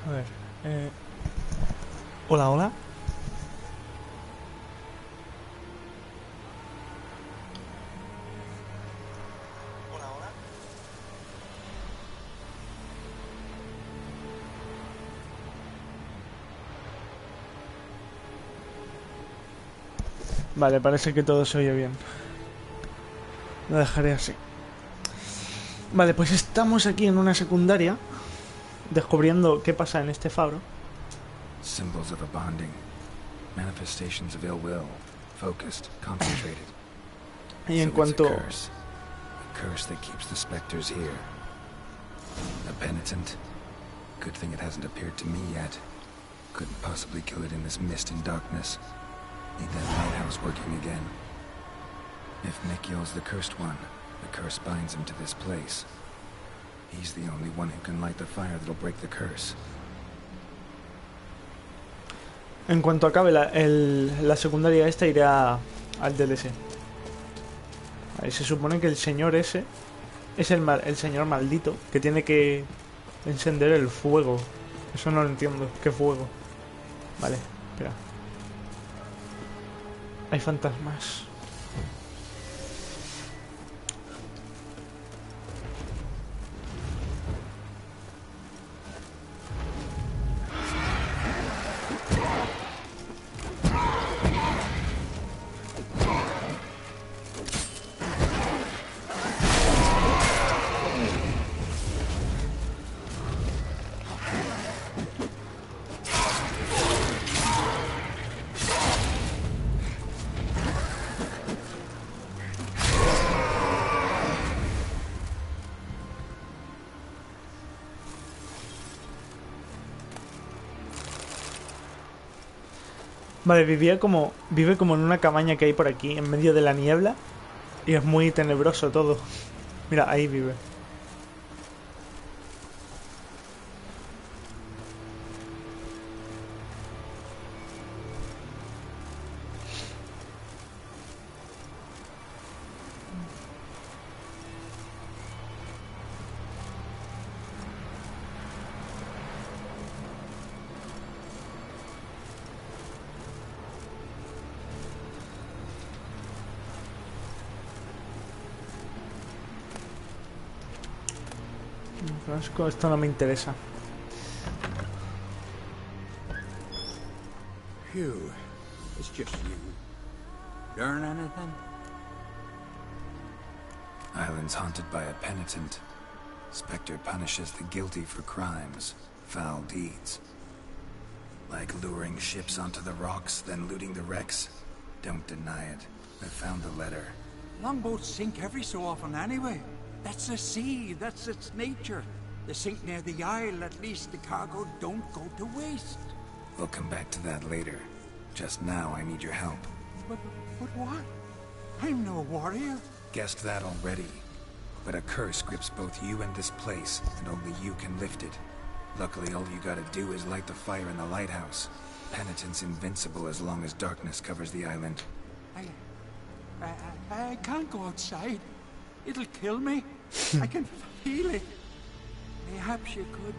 A ver. Hola, hola. Hola, hola. Vale, parece que todo se oye bien. Lo dejaré así. Vale, pues estamos aquí en una secundaria descubriendo qué pasa en este faro. Symbols of a bonding. Manifestations of ill will. Focused, concentrated. Y en So it's cuanto... a curse. A curse that keeps the specters here. A penitent. Good thing it hasn't appeared to me yet. Couldn't possibly kill it in this mist and darkness. Need that lighthouse working again. If Nikyel's the cursed one, the curse binds him to this place. He's the only one who can light the fire that'll break the curse. En cuanto acabe la secundaria esta, iré al DLC. Ahí se supone que el señor ese es el señor maldito que tiene que encender el fuego. Eso no lo entiendo. ¿Qué fuego? Vale, espera. Hay fantasmas. Vale, vive como en una cabaña que hay por aquí, en medio de la niebla. Y es muy tenebroso todo. Mira, ahí vive. Esto no me interesa. Phew, it's just you. Learn anything? Island's haunted by a penitent. Spectre punishes the guilty for crimes, foul deeds. Like luring ships onto the rocks, then looting the wrecks. Don't deny it. I found the letter. Longboats sink every so often anyway. That's the sea, that's its nature. They sink near the isle, at least the cargo don't go to waste. We'll come back to that later. Just now, I need your help. But what? I'm no warrior. Guessed that already. But a curse grips both you and this place, and only you can lift it. Luckily, all you gotta do is light the fire in the lighthouse. Penitent's invincible as long as darkness covers the island. I can't go outside. It'll kill me. I can feel it. Perhaps you could.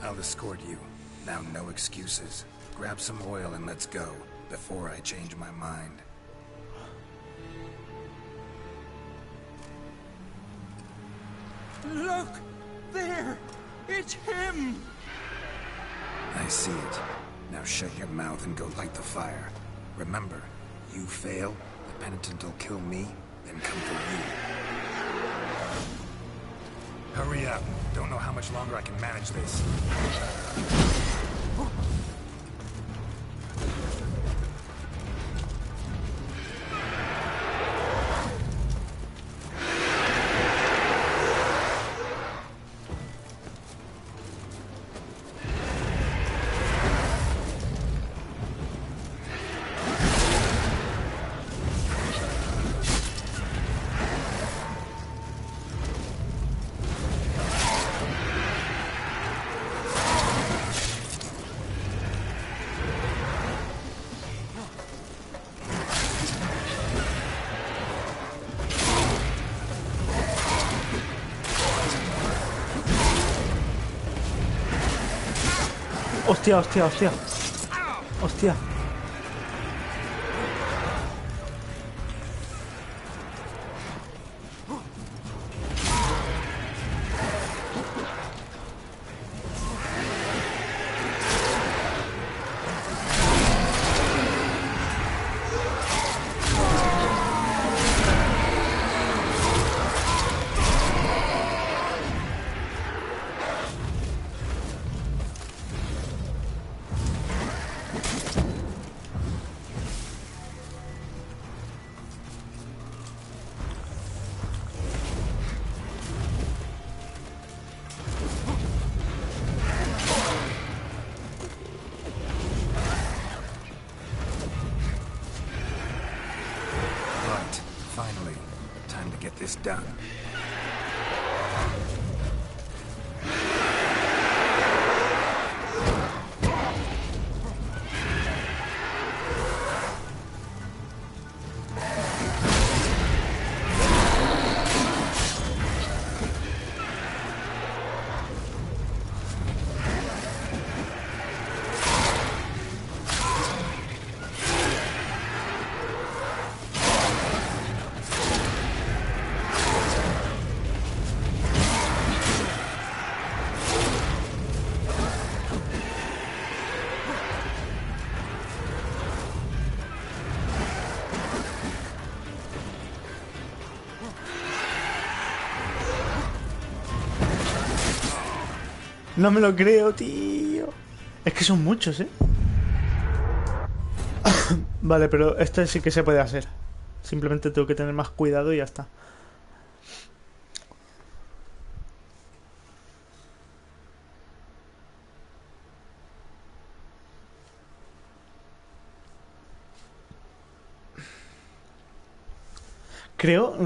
I'll escort you. Now, no excuses. Grab some oil and let's go, before I change my mind. Look! There! It's him! I see it. Now shut your mouth and go light the fire. Remember, you fail, the penitent will kill me, then come for you. Hurry up. Don't know how much longer I can manage this. Hostia, hostia, hostia. Hostia. Finally, time to get this done. No me lo creo, tío. Es que son muchos, ¿eh? Vale, pero esto sí que se puede hacer. Simplemente tengo que tener más cuidado y ya está.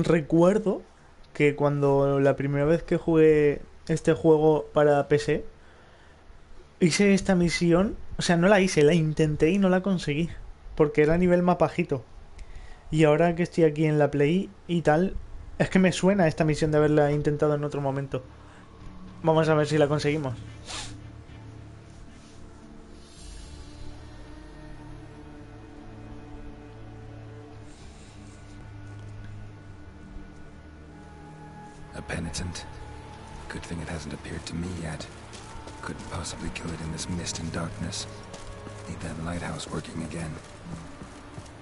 Recuerdo que cuando la primera vez que jugué este juego para PC, hice esta misión, o sea, no la hice, la intenté y no la conseguí, porque era a nivel más bajito. Y ahora que estoy aquí en la Play y tal, es que me suena esta misión de haberla intentado en otro momento. Vamos a ver si la conseguimos. A penitent. Good thing it hasn't appeared to me yet. Couldn't possibly kill it in this mist and darkness. Need that lighthouse working again.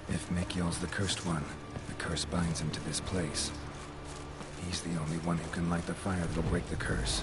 If Mikyol's the cursed one, the curse binds him to this place. He's the only one who can light the fire that'll break the curse.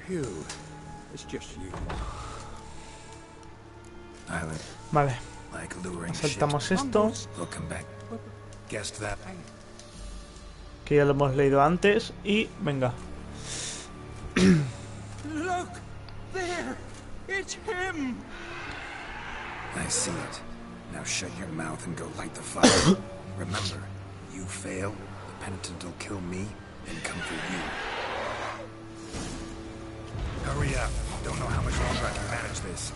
Phew. It's just you. Island, Vale, like luring saltamos shit. esto, They'll come back. Guessed that. que ya lo hemos leído antes, y venga. Look! There! It's him! I see it. Now shut your mouth and go light the fire. Remember, you fail, the penitent will kill me and come for you. Hurry up. Don't know how much longer I can manage this.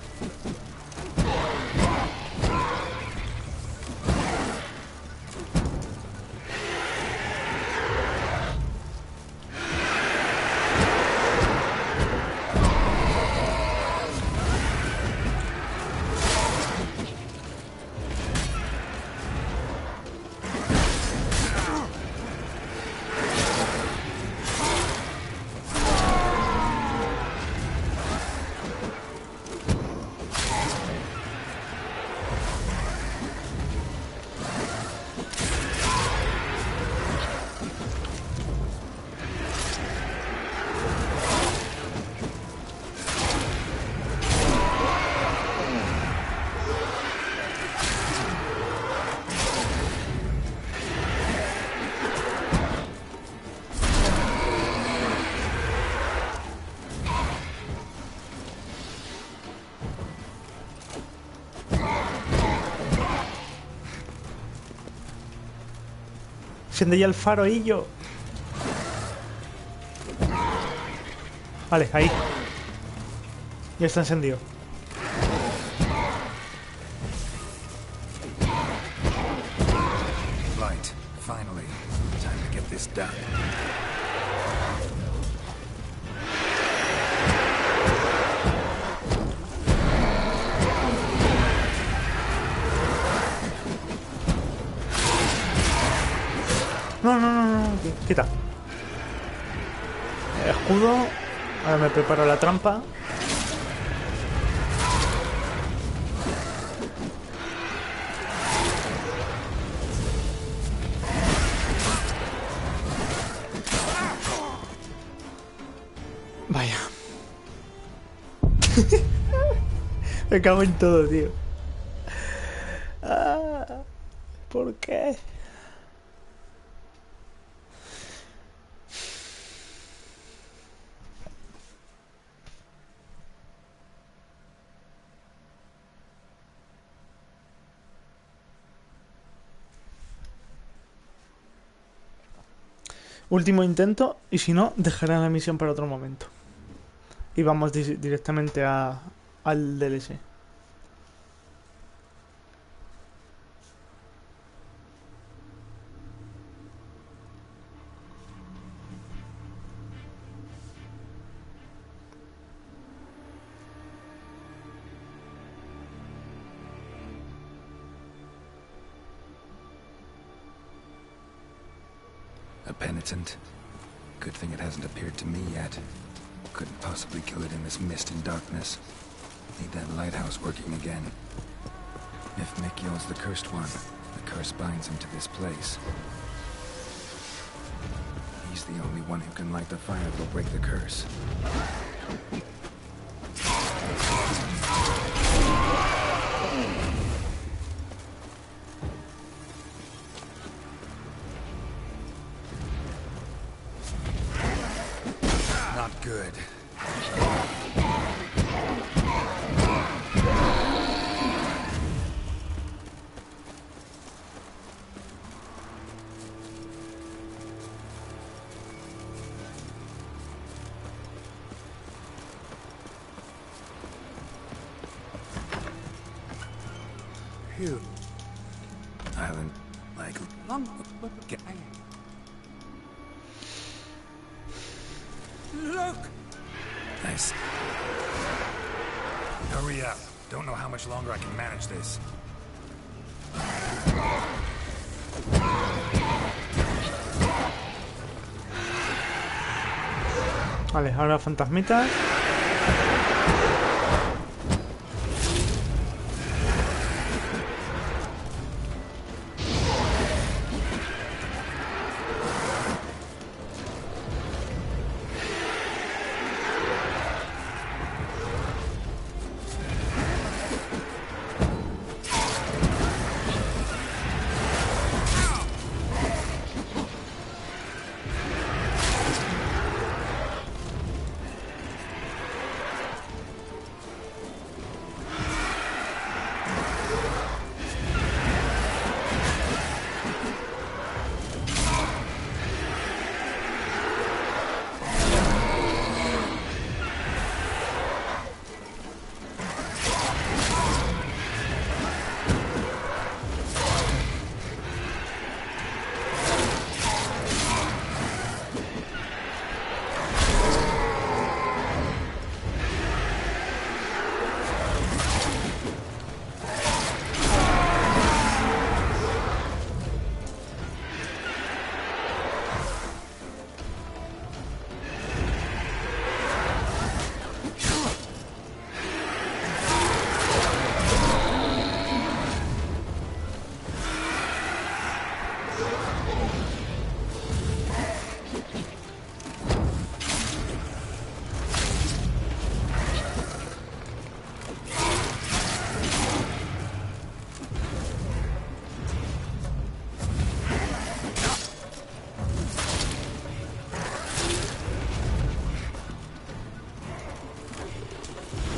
Enciende ya el faro, Illo. Vale, ahí. Ya está encendido. Light, finally. Time to get this done. No, no, no, no. Quita. Escudo. Ahora me preparo la trampa. Vaya. Me cago en todo, tío. Ah, ¿por qué? Último intento, y si no, dejaré la misión para otro momento. Y vamos directamente al DLC. A penitent. Good thing it hasn't appeared to me yet. Couldn't possibly kill it in this mist and darkness. Need that lighthouse working again. If Mikyol's the cursed one, the curse binds him to this place. He's the only one who can light the fire that'll break the curse. Not good. Phew. Island, like... Long... Look! Nice. Hurry up. Don't know how much longer I can manage this. Vale, ahora fantasmitas.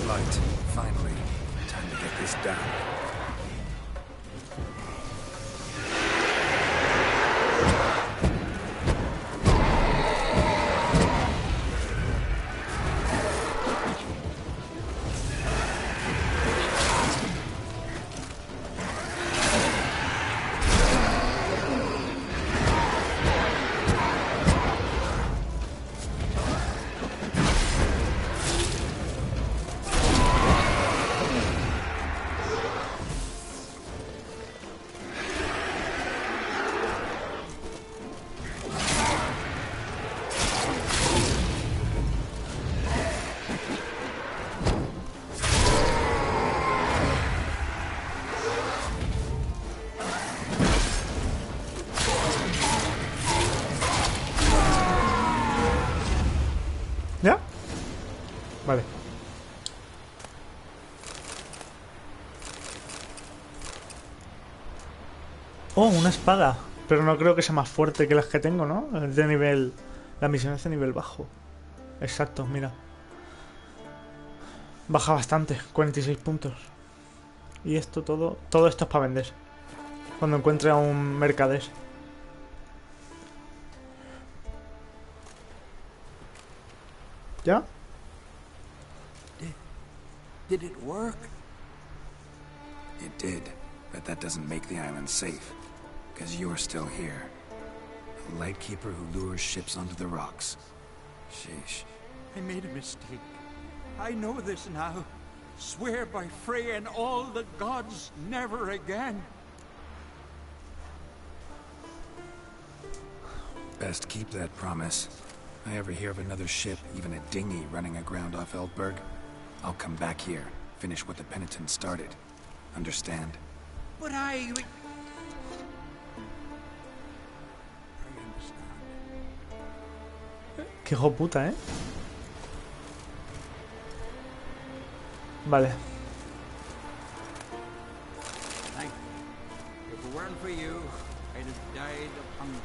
Light, finally. Time to get this done. Vale. Oh, una espada. Pero no creo que sea más fuerte que las que tengo, ¿no? Es de nivel... La misión es de nivel bajo. Exacto, mira. Baja bastante, 46 puntos. Y esto todo... Todo esto es para vender. Cuando encuentre a un mercader. ¿Ya? Did it work? It did, but that doesn't make the island safe. Because you're still here. A lightkeeper who lures ships onto the rocks. Sheesh. I made a mistake. I know this now. Swear by Freya and all the gods, never again. Best keep that promise. If I ever hear of another ship, even a dinghy running aground off Eldberg, I'll come back here, finish what the penitent started. Understand? But I understand. Qué hijo puta, ¿eh? Vale. Thank you. If it weren't for you, I'd have died of hunger.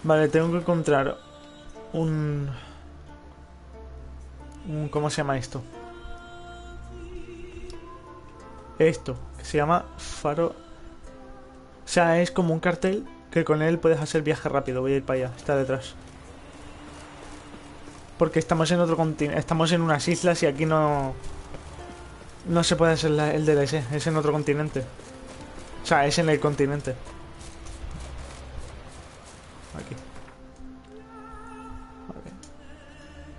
Vale, tengo que encontrar un... ¿Cómo se llama esto? Esto, que se llama faro... O sea, es como un cartel que con él puedes hacer viaje rápido. Voy a ir para allá, está detrás. Porque estamos en otro continente, estamos en unas islas y aquí no... No se puede hacer el DLC, es en otro continente. O sea, es en el continente. Aquí. Vale.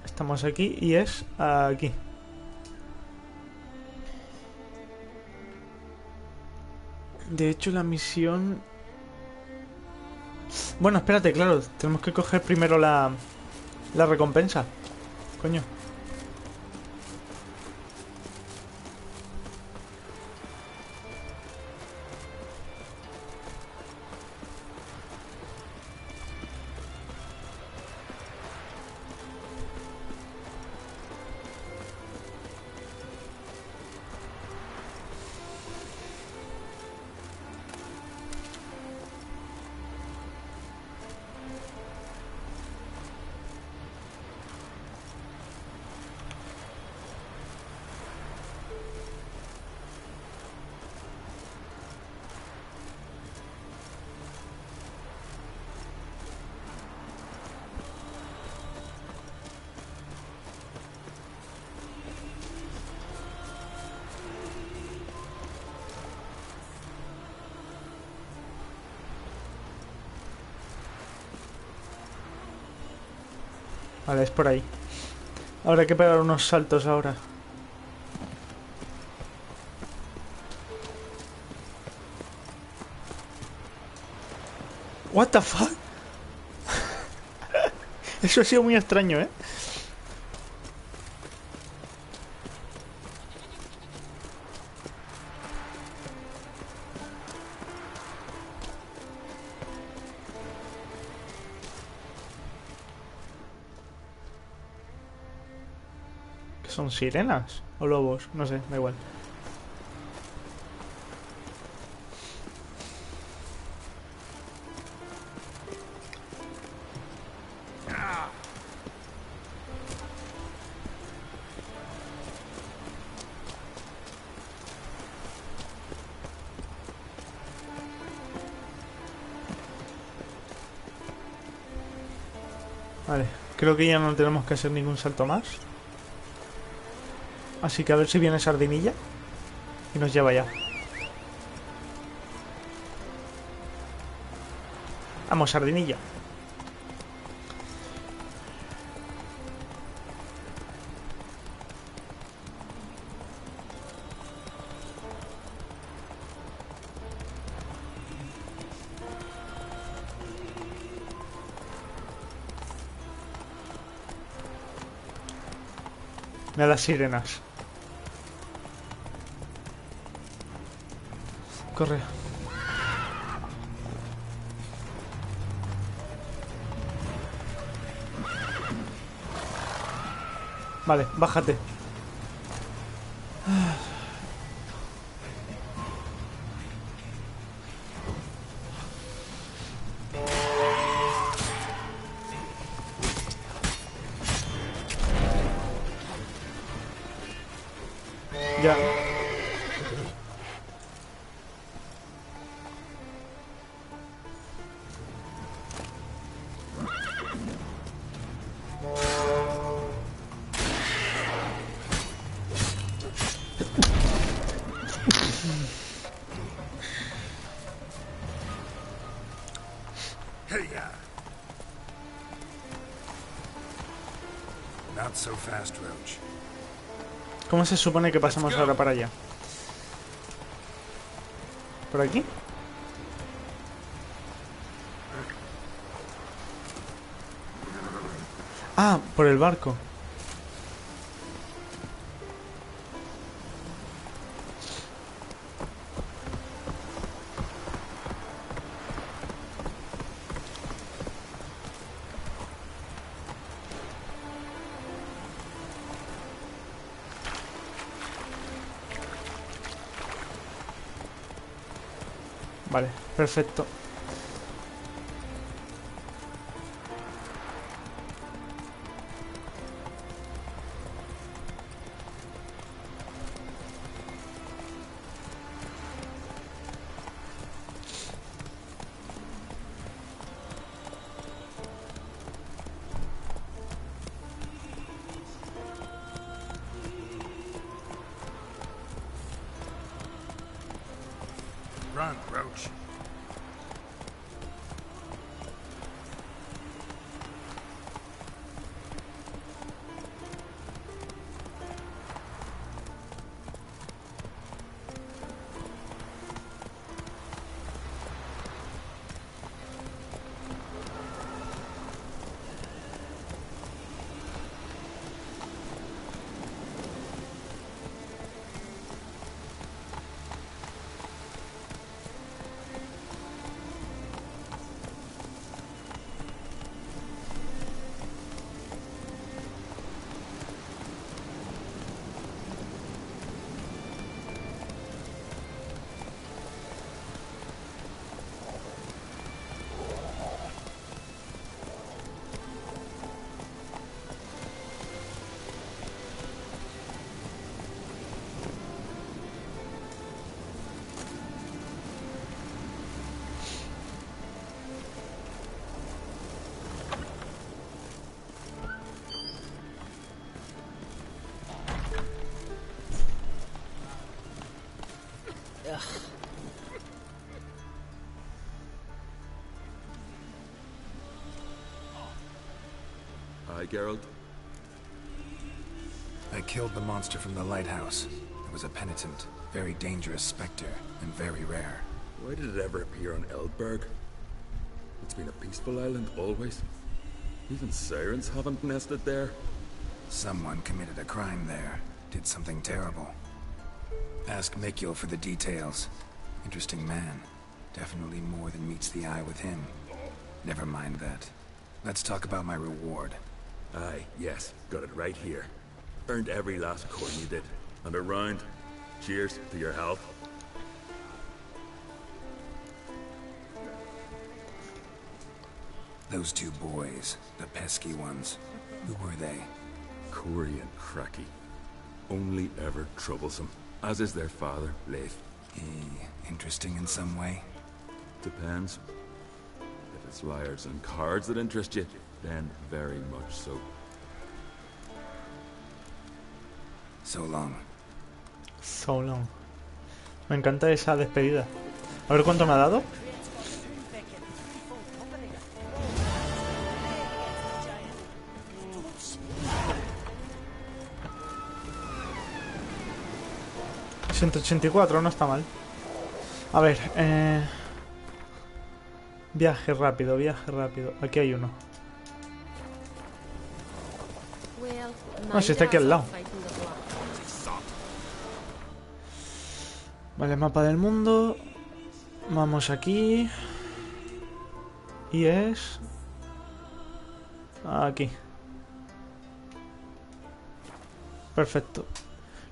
Estamos aquí y es aquí. De hecho, la misión... Bueno, espérate, claro. Tenemos que coger primero la recompensa. Coño. Vale, es por ahí. Habrá que pegar unos saltos ahora. What the fuck? Eso ha sido muy extraño, ¿eh? ¿Qué son sirenas? ¿O lobos? No sé, da igual. Vale, creo que ya no tenemos que hacer ningún salto más. Así que a ver si viene Sardinilla y nos lleva ya. Vamos, Sardinilla. Mira las sirenas. Corre. Vale, bájate. Ya. Hey-ya. Not so fast, Roach. ¿Cómo se supone que pasamos ahora para allá? ¿Por aquí? Ah, por el barco. Vale, perfecto. Run, Roach. Hi, Geralt. I killed the monster from the lighthouse. It was a penitent, very dangerous specter, and very rare. Why did it ever appear on Eldberg? It's been a peaceful island, always. Even sirens haven't nested there. Someone committed a crime there. Did something terrible. Ask Mikul for the details. Interesting man. Definitely more than meets the eye with him. Never mind that. Let's talk about my reward. Aye, yes, got it right here. Earned every last coin you did. And a round. Cheers to your health. Those two boys, the pesky ones. Who were they? Corey and Cracky. Only ever troublesome. As is their father, Leif. Interesting in some way? Depends. If it's liars and cards that interest you, then very much so. So long. So long. Me encanta esa despedida. A ver cuánto me ha dado. $184, no está mal. A ver, viaje rápido, viaje rápido. Aquí hay uno. No, si está aquí al lado. Vale, mapa del mundo. Vamos aquí. Y es... aquí. Perfecto.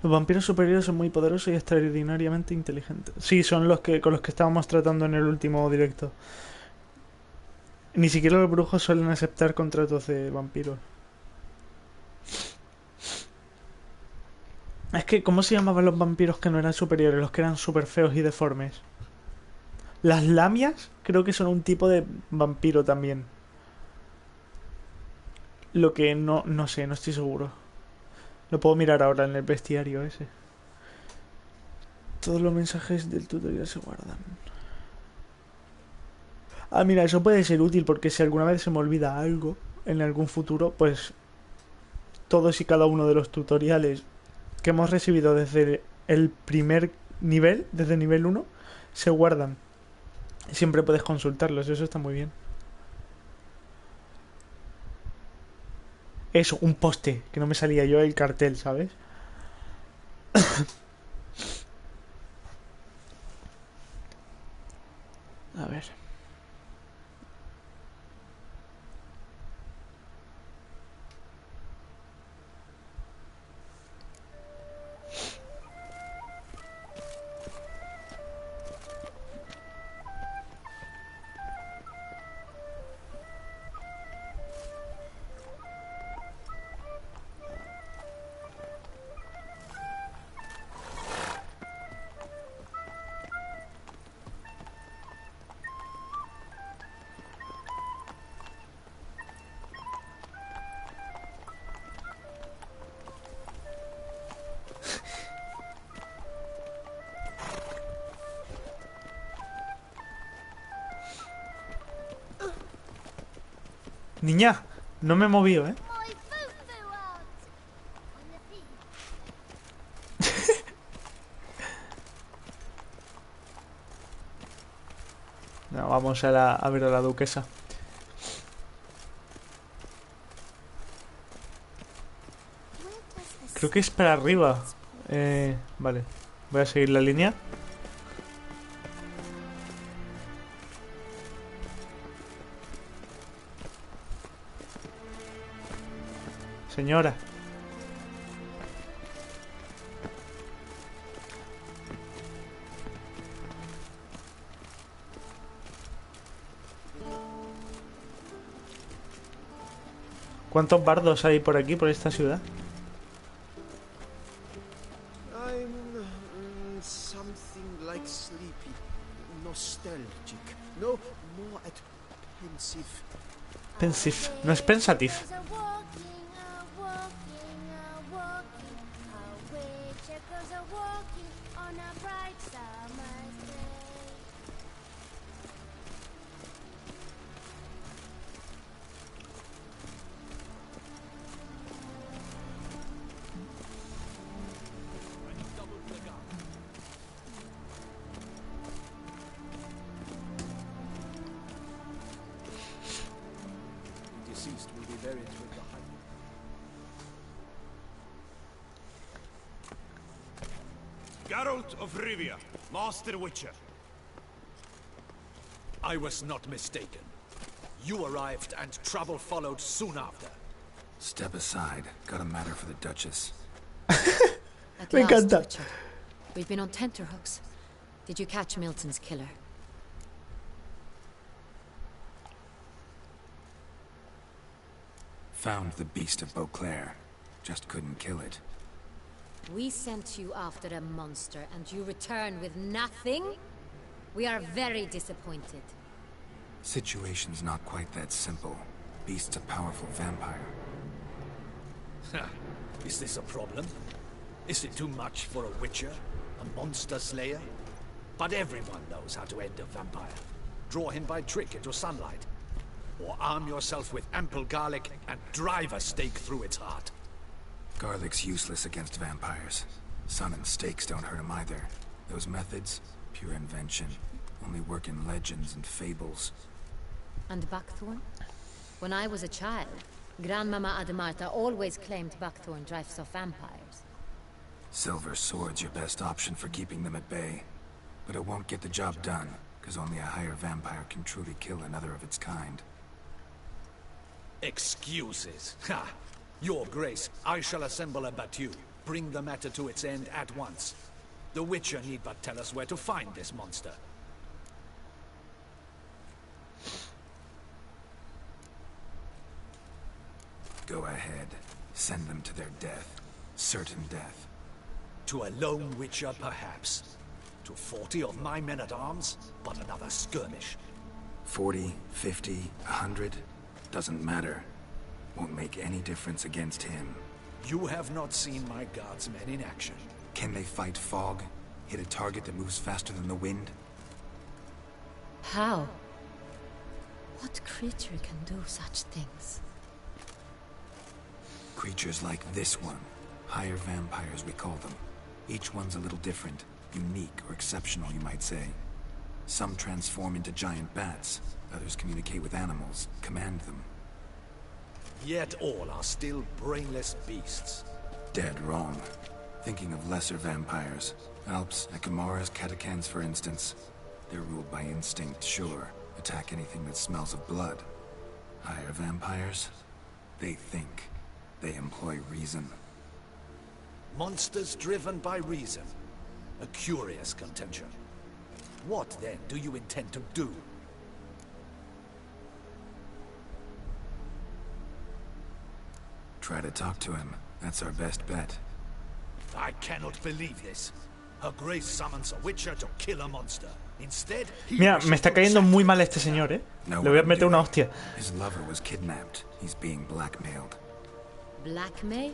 Los vampiros superiores son muy poderosos y extraordinariamente inteligentes. Sí, son los que con los que estábamos tratando en el último directo. Ni siquiera los brujos suelen aceptar contratos de vampiros. Es que, ¿cómo se llamaban los vampiros que no eran superiores? Los que eran súper feos y deformes. Las lamias creo que son un tipo de vampiro también. Lo que no sé, no estoy seguro. Lo puedo mirar ahora en el bestiario ese. Todos los mensajes del tutorial se guardan. Ah, mira, eso puede ser útil porque si alguna vez se me olvida algo en algún futuro, pues todos y cada uno de los tutoriales que hemos recibido desde el primer nivel, desde nivel 1, se guardan. Siempre puedes consultarlos, eso está muy bien. Eso, un poste, que no me salía yo el cartel, ¿sabes? A ver. Niña, no me he movido, ¿eh? No, vamos a ver a la duquesa. Creo que es para arriba. Vale. Voy a seguir la línea. Señora. ¿Cuántos bardos hay por aquí, por esta ciudad? I'm something like sleepy, nostalgic, no more at pensive. Pensive. No es pensative. Geralt of Rivia, Master Witcher. I was not mistaken. You arrived and trouble followed soon after. Step aside. Got a matter for the Duchess. At Me last, encanta. Richard. We've been on tenterhooks. Did you catch Milton's killer? Found the beast of Beauclair. Just couldn't kill it. We sent you after a monster, and you return with nothing? We are very disappointed. Situation's not quite that simple. Beast's a powerful vampire. Is this a problem? Is it too much for a witcher? A monster slayer? But everyone knows how to end a vampire. Draw him by trick into sunlight. Or arm yourself with ample garlic and drive a stake through its heart. Garlic's useless against vampires. Sun and stakes don't hurt him either. Those methods, pure invention. Only work in legends and fables. And Buckthorn? When I was a child, Grandmama Ademarta always claimed Buckthorn drives off vampires. Silver sword's your best option for keeping them at bay. But it won't get the job done, because only a higher vampire can truly kill another of its kind. Excuses. Ha! Your Grace, I shall assemble a battue. bring the matter to its end at once. The Witcher need but tell us where to find this monster. Go ahead. Send them to their death. Certain death. To a lone Witcher, perhaps. To 40 of my men-at-arms, but another skirmish. 40, 50, 100, doesn't matter. Won't make any difference against him. You have not seen my guardsmen in action. Can they fight fog? Hit a target that moves faster than the wind? How? What creature can do such things? Creatures like this one. Higher vampires, we call them. Each one's a little different. Unique or exceptional, you might say. Some transform into giant bats. Others communicate with animals, command them. Yet all are still brainless beasts. Dead wrong. Thinking of lesser vampires. Alps, Ekamaras, Catacans, for instance. They're ruled by instinct, sure. Attack anything that smells of blood. Higher vampires? They think. They employ reason. Monsters driven by reason. A curious contention. What, then, do you intend to do? Try to talk to him. That's our best bet. I cannot believe this. Her Grace summons a Witcher to kill a monster. Instead, Mira, me está cayendo muy mal este señor, ¿eh? No Le voy a one meter do una it. hostia. His lover was kidnapped. He's being blackmailed. Blackmail?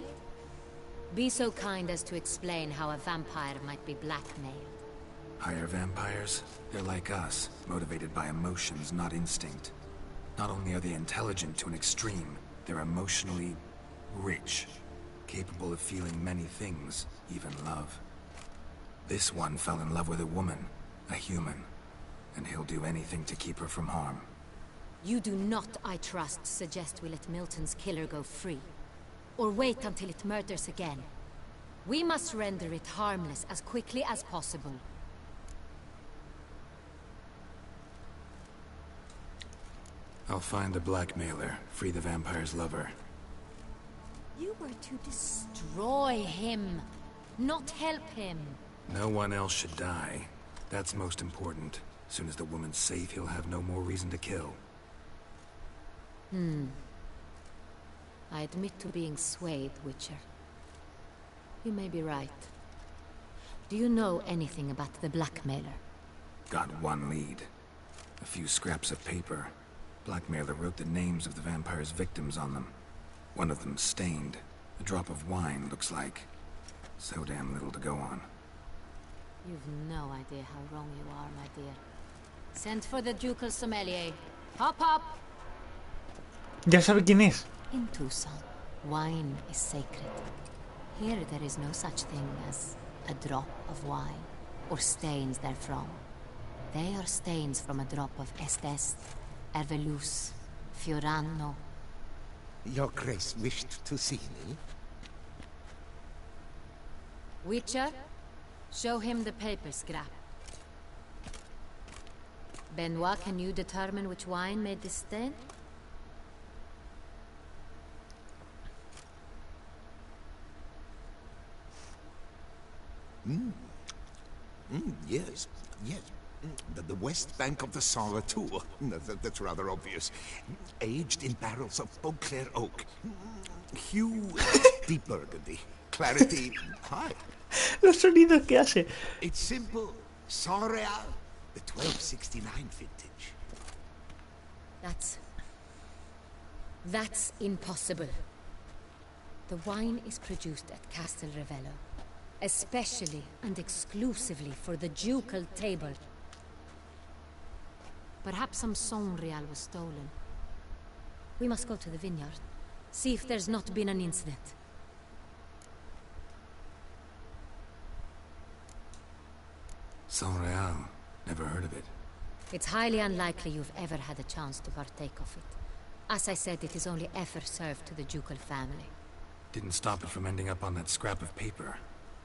Be so kind as to explain how a vampire might be blackmailed. Higher vampires? They're like us, motivated by emotions, not instinct. Not only are they intelligent to an extreme, they're emotionally rich, capable of feeling many things, even love. This one fell in love with a woman, a human, and he'll do anything to keep her from harm. You do not, I trust, suggest we let Milton's killer go free. Or wait until it murders again. We must render it harmless as quickly as possible. I'll find the blackmailer, free the vampire's lover. You were to destroy him, not help him. No one else should die. That's most important. Soon as the woman's safe, he'll have no more reason to kill. I admit to being swayed, Witcher. You may be right. Do you know anything about the blackmailer? Got one lead. A few scraps of paper. Blackmailer wrote the names of the vampire's victims on them. One of them stained. A drop of wine, looks like. So damn little to go on. You've no idea how wrong you are, my dear. Send for the ducal sommelier. Hop, hop! Ya sabe quién es. In Tucson, wine is sacred. Here there is no such thing as a drop of wine, or stains therefrom. They are stains from a drop of Estes, Ervelus, Fiorano. Your Grace wished to see me? Witcher, show him the paper scrap. Benoit, can you determine which wine made this stain? Yes, yes. The west bank of the Saar too. That's rather obvious. Aged in barrels of Beauclair oak. Hue, deep burgundy. Clarity, high. Los sonidos que hace. It's simple. Saar-Real, the 1269 vintage. That's impossible. The wine is produced at Castel Ravello, especially and exclusively for the ducal table. Perhaps some Saint-Real was stolen. We must go to the vineyard, see if there's not been an incident. Saint-Real. Never heard of it. It's highly unlikely you've ever had a chance to partake of it. As I said, it is only ever served to the ducal family. Didn't stop it from ending up on that scrap of paper.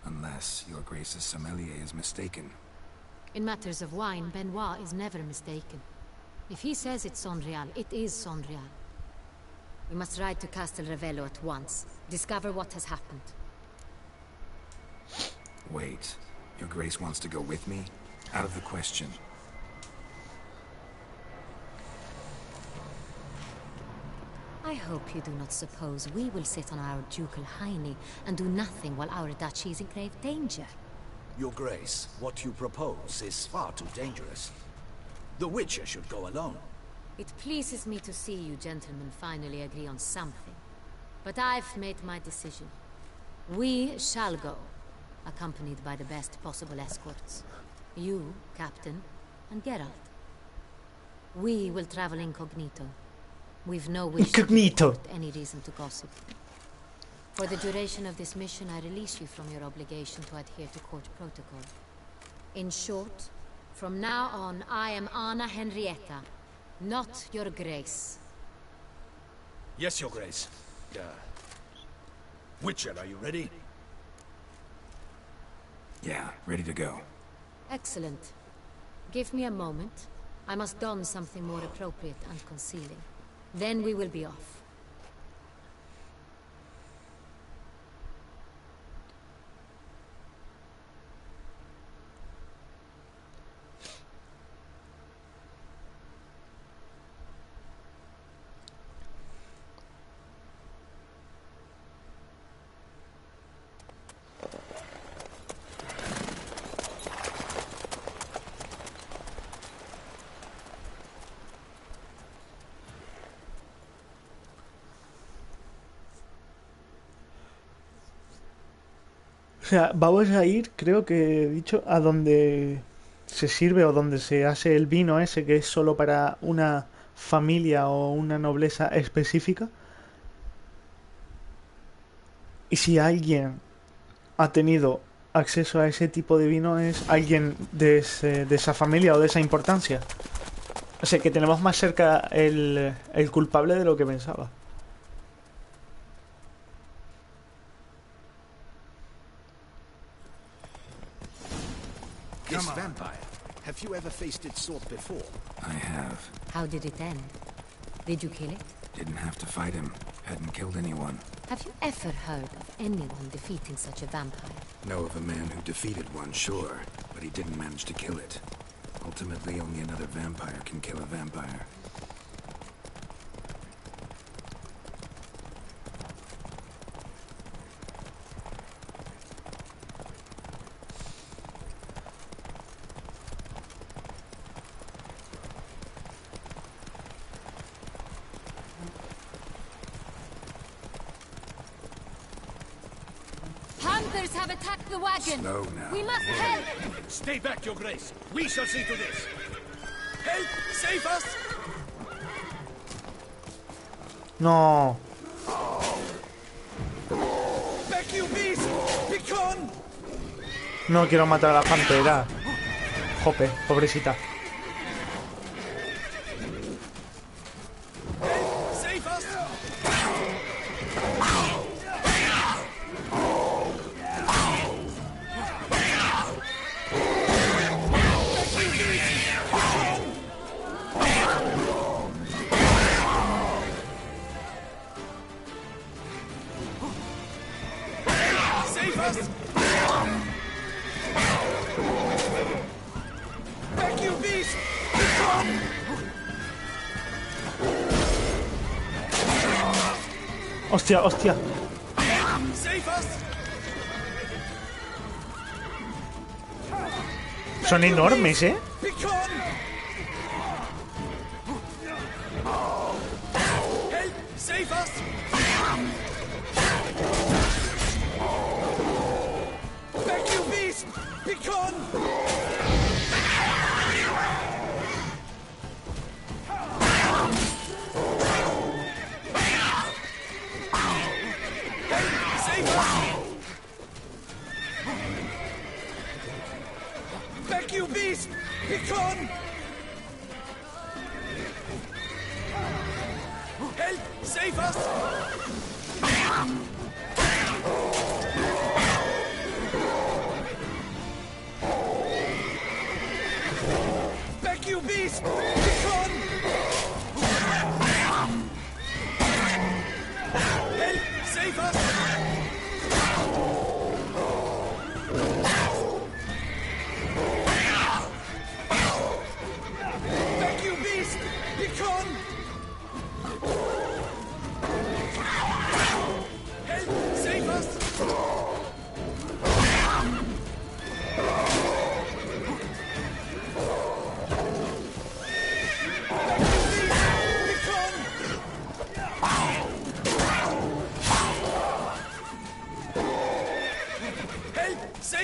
Unless your Grace's sommelier is mistaken. In matters of wine, Benoit is never mistaken. If he says it's Saint-Real, it is Saint-Real. We must ride to Castel Ravello at once. Discover what has happened. Wait, Your Grace wants to go with me? Out of the question. I hope you do not suppose we will sit on our ducal hiney and do nothing while our duchy is in grave danger. Your Grace, what you propose is far too dangerous. The Witcher should go alone. It pleases me to see you gentlemen finally agree on something. But I've made my decision. We shall go, accompanied by the best possible escorts. You, Captain, and Geralt. We will travel incognito. We've no wish to report any reason to gossip. For the duration of this mission, I release you from your obligation to adhere to court protocol. In short, from now on, I am Anna Henrietta, not Your Grace. Yes, Your Grace. Witcher, are you ready? Yeah, ready to go. Excellent. Give me a moment. I must don something more appropriate and concealing. Then we will be off. O sea, vamos a ir, creo que he dicho, a donde se sirve o donde se hace el vino ese que es solo para una familia o una nobleza específica. Y si alguien ha tenido acceso a ese tipo de vino es alguien de esa familia o de esa importancia. O sea, que tenemos más cerca el culpable de lo que pensaba. This vampire, have you ever faced its sort before? I have. How did it end? Did you kill it? Didn't have to fight him. Hadn't killed anyone. Have you ever heard of anyone defeating such a vampire? Know of a man who defeated one, sure, but he didn't manage to kill it. Ultimately, only another vampire can kill a vampire. Hunters have attacked the wagon! Slow now. We must help! Stay back, Your Grace. We shall see to this. Help! Save us! No. Back, you beast! Begone! No quiero matar a la pantera. Jope, pobrecita. Save us! Save us! Back, you beast! Begone! Hostia, hostia. Save us! Son enormes, ¿eh? Begone! Help! Save us! Back, you beast! Begone! Save us! Back, you beast! Begone! Help! Save us! Back, you beast! Begone! Help! Save us!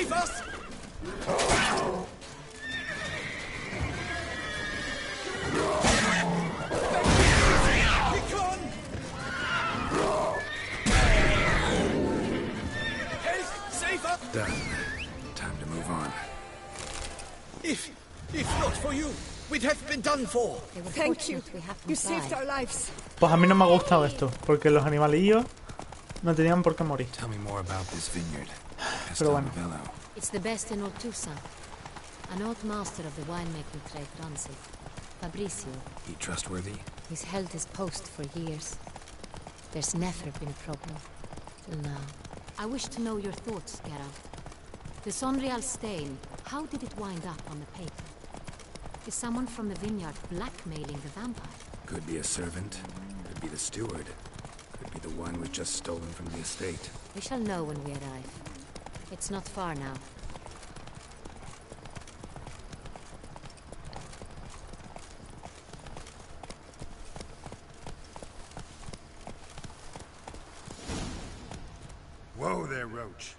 Save us! Done. Time to move on. If not for you, we'd have been done for. Thank you. You saved our lives. Pues a mí no me ha gustado esto, porque los animalillos no tenían por qué morir. Tell me more about this vineyard. Pero bueno. It's the best in all Toussaint. An old master of the winemaking trade runs it. Fabricio. He trustworthy? He's held his post for years. There's never been a problem. Till now. I wish to know your thoughts, Geralt. The Sonreal stain, how did it wind up on the paper? Is someone from the vineyard blackmailing the vampire? Could be a servant. Could be the steward. Could be the one we've just stolen from the estate. We shall know when we arrive. It's not far now. Whoa there, Roach.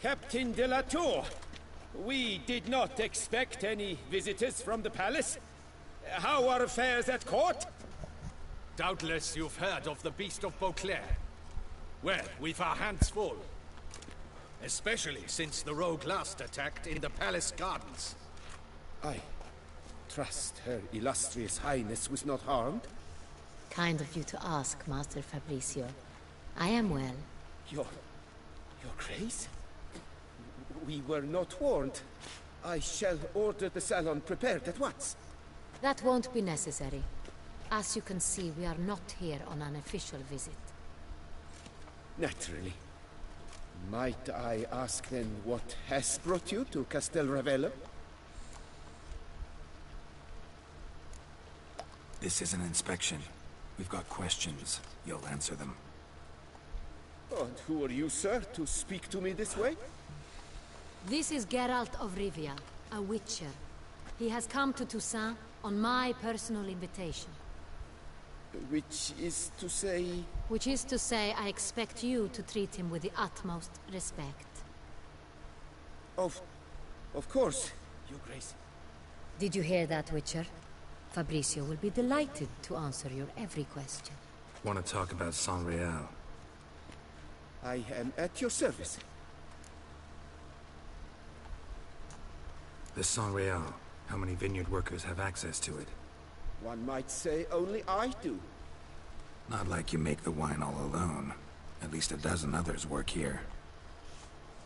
Captain de la Tour, we did not expect any visitors from the palace. How are affairs at court? Doubtless you've heard of the Beast of Beauclair. Well, we've our hands full. Especially since the rogue last attacked in the palace gardens. I trust Her Illustrious Highness was not harmed. Kind of you to ask, Master Fabricio. I am well. Your Grace? We were not warned. I shall order the salon prepared at once. That won't be necessary. As you can see, we are not here on an official visit. Naturally. Might I ask then what has brought you to Castel Ravello? This is an inspection. We've got questions. You'll answer them. And who are you, sir, to speak to me this way? This is Geralt of Rivia, a witcher. He has come to Toussaint on my personal invitation. Which is to say... Which is to say, I expect you to treat him with the utmost respect. Of course, Your Grace. Did you hear that, Witcher? Fabricio will be delighted to answer your every question. Want to talk about Sonreal? I am at your service. The Sonreal. How many vineyard workers have access to it? One might say only I do. Not like you make the wine all alone. At least a dozen others work here.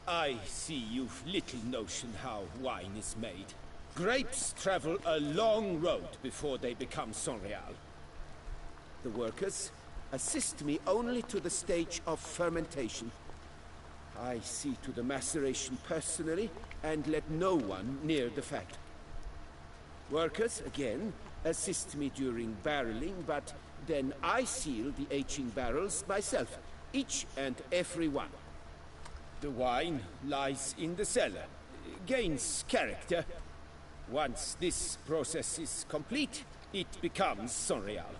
I see you've little notion how wine is made. Grapes travel a long road before they become Sonreal. The workers assist me only to the stage of fermentation. I see to the maceration personally, and let no one near the factory. Workers, again, assist me during barreling, but then I seal the aging barrels myself, each and every one. The wine lies in the cellar, gains character. Once this process is complete, it becomes Sonreal.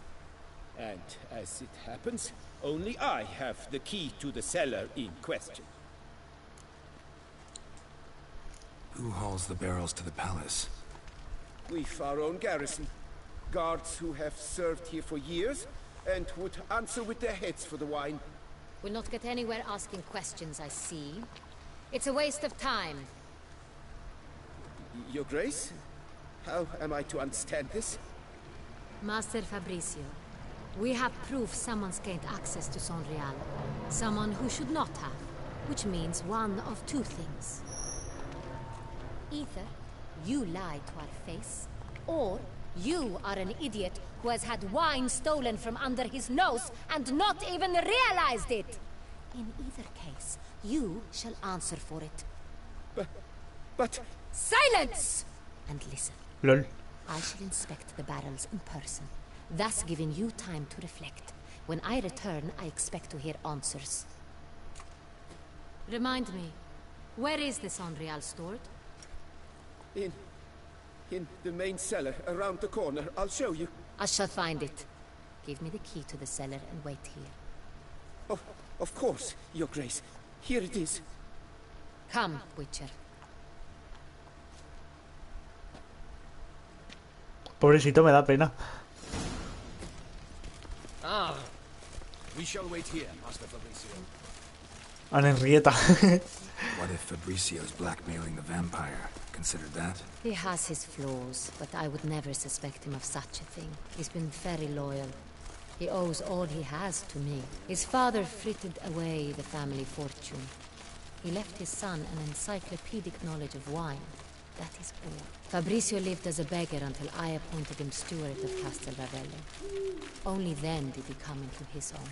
And as it happens, only I have the key to the cellar in question. Who hauls the barrels to the palace? We've our own garrison. Guards who have served here for years, and would answer with their heads for the wine. We'll not get anywhere asking questions, I see. It's a waste of time. Your Grace? How am I to understand this? Master Fabricio, we have proof someone's gained access to Sonreal. Someone who should not have. Which means one of two things. Either you lied to our face, or you are an idiot who has had wine stolen from under his nose and not even realized it. In either case, you shall answer for it. But... Silence! And listen. LOL. I shall inspect the barrels in person, thus giving you time to reflect. When I return, I expect to hear answers. Remind me, where is the Sonreal stored? In the main cellar, around the corner. I'll show you. I shall find it. Give me the key to the cellar and wait here. Oh, of course, Your Grace. Here it is. Come, Witcher. Pobrecito, me da pena. Ah, we shall wait here, Master Fabricio. Ana Henrietta. What if Fabricio's blackmailing the vampire? Considered that? He has his flaws, but I would never suspect him of such a thing. He's been very loyal. He owes all he has to me. His father frittered away the family fortune. He left his son an encyclopedic knowledge of wine. That is all. Fabricio lived as a beggar until I appointed him steward of Castel Ravello. Only then did he come into his own.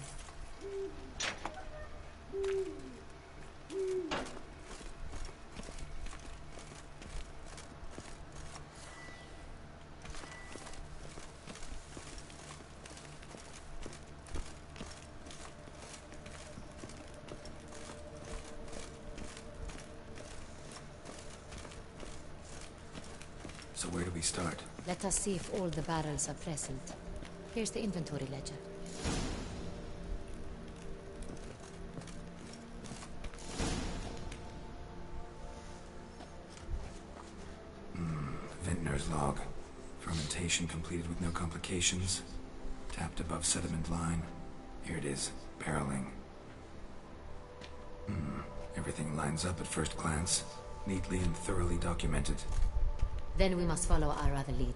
So where do we start? Let us see if all the barrels are present. Here's the inventory ledger. Vintner's log. Fermentation completed with no complications. Tapped above sediment line. Here it is. Barreling. Everything lines up at first glance. Neatly and thoroughly documented. Then we must follow our other lead.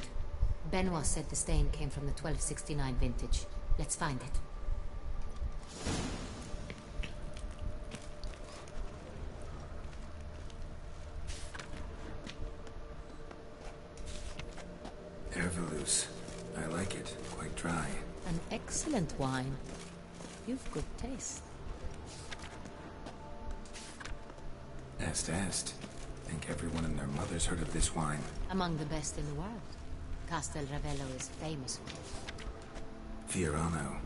Benoit said the stain came from the 1269 vintage. Let's find it. Herveloos. I like it. Quite dry. An excellent wine. You've good taste. Est. Think everyone and their mother's heard of this wine. Among the best in the world. Castel Ravello is famous for it. Fiorano.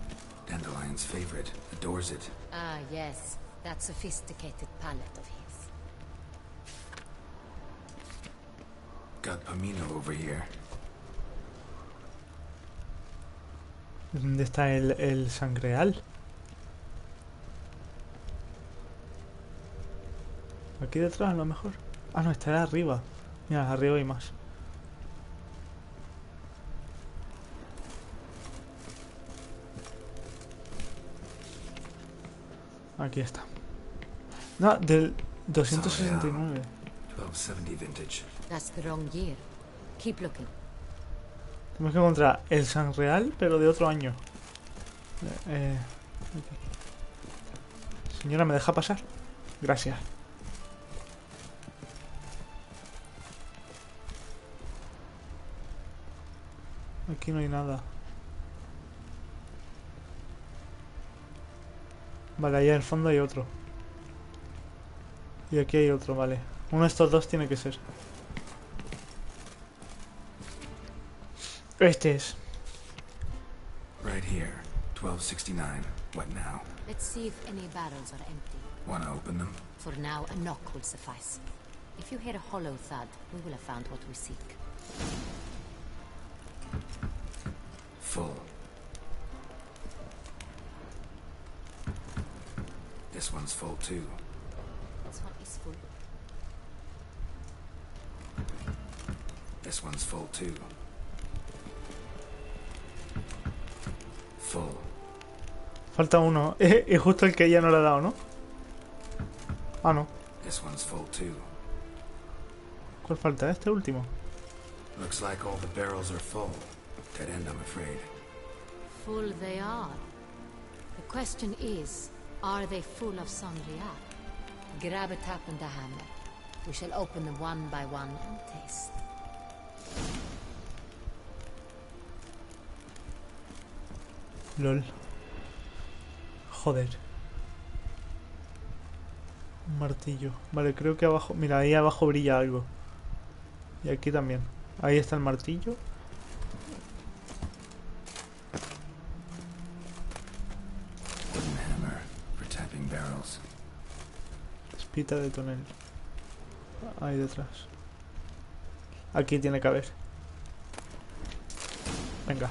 Dandelion's favorite. Adores it. Ah, yes. That sophisticated palate of his. Got Pomino over here. ¿Dónde está el sangreal? Aquí detrás a lo mejor. Ah, no, estará arriba. Mira, arriba hay más. Aquí está. No, del 269. 1270 vintage. That's the wrong year. Keep looking. Tenemos que encontrar el Sanreal, pero de otro año. Aquí. Señora, ¿me deja pasar? Gracias. Aquí no hay nada. Vale, allá en el fondo hay otro. Y aquí hay otro, vale. Uno de estos dos tiene que ser. Este es. Right here. 1269. What now? Let's see if any barrels are empty. Wanna open them? For now, a knock will suffice. If you hear a hollow thud, we will have found what we seek. Full. This one's full too. This one is full. This one's full too. Full. Falta uno. Es justo el que ella no le ha dado, ¿no? Ah, no. This one's full too. ¿Cuál falta? Este último. Looks like all the barrels are full. Dead end, I'm afraid. Full they are. The question is, are they full of sangria? Grab a tap and a hammer. We shall open them one by one and taste. LOL. Joder. Un martillo. Vale, creo que abajo... Mira, ahí abajo brilla algo. Y aquí también. Ahí está el martillo. Wooden hammer for tapping barrels. Espita de tonel. Ahí detrás. Aquí tiene que haber. Venga.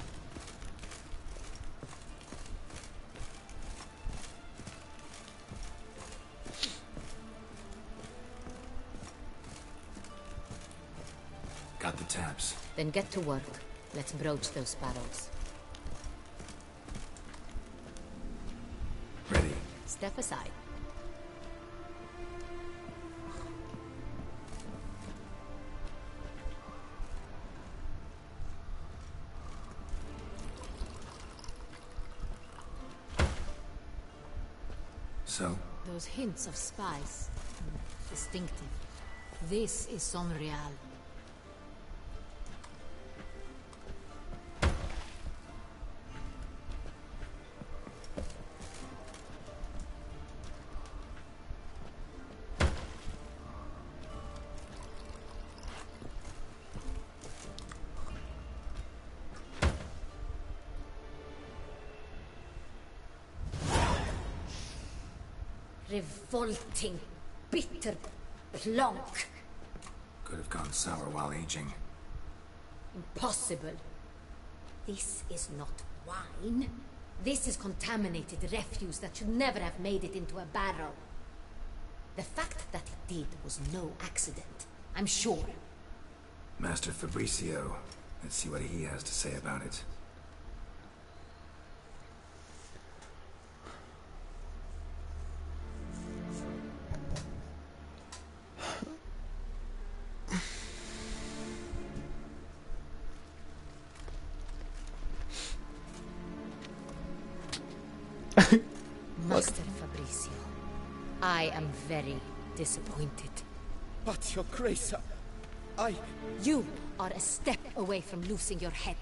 Got the tabs. Then get to work. Let's broach those barrels. Ready. Step aside. So? Those hints of spice. Distinctive. This is Sonreal. Revolting, bitter plonk. Could have gone sour while aging. Impossible. This is not wine. This is contaminated refuse that should never have made it into a barrel. The fact that it did was no accident, I'm sure. Master Fabricio. Let's see what he has to say about it. Master Fabricio, I am very disappointed. But, Your Grace, You are a step away from losing your head.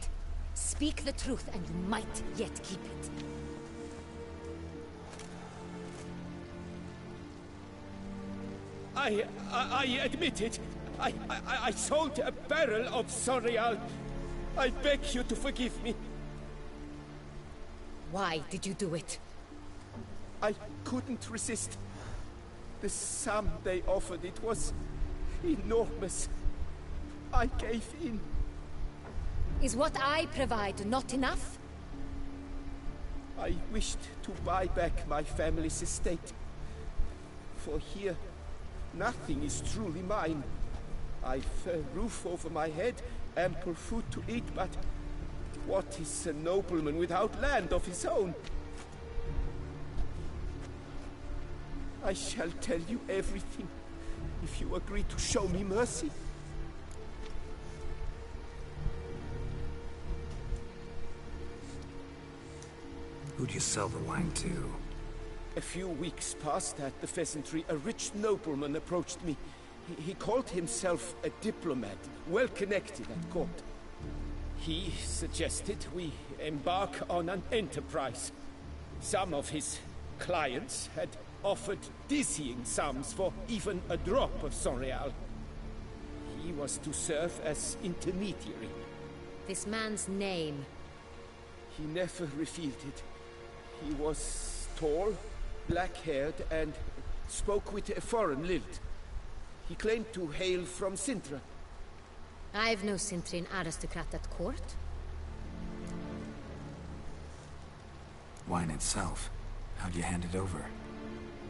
Speak the truth and you might yet keep it. I admit it. I sold a barrel of Sonreal. I beg you to forgive me. Why did you do it? I couldn't resist. The sum they offered, it was enormous. I gave in. Is what I provide not enough? I wished to buy back my family's estate. For here, nothing is truly mine. I've a roof over my head, ample food to eat, but what is a nobleman without land of his own? I shall tell you everything, if you agree to show me mercy. Who'd you sell the wine to? A few weeks past at the pheasantry, a rich nobleman approached me. He called himself a diplomat, well connected at court. He suggested we embark on an enterprise. Some of his clients had offered dizzying sums for even a drop of Sonreal. He was to serve as intermediary. This man's name? He never revealed it. He was tall, black-haired, and spoke with a foreign lilt. He claimed to hail from Sintra. I've no Sintrian aristocrat at court. Wine itself. How'd you hand it over?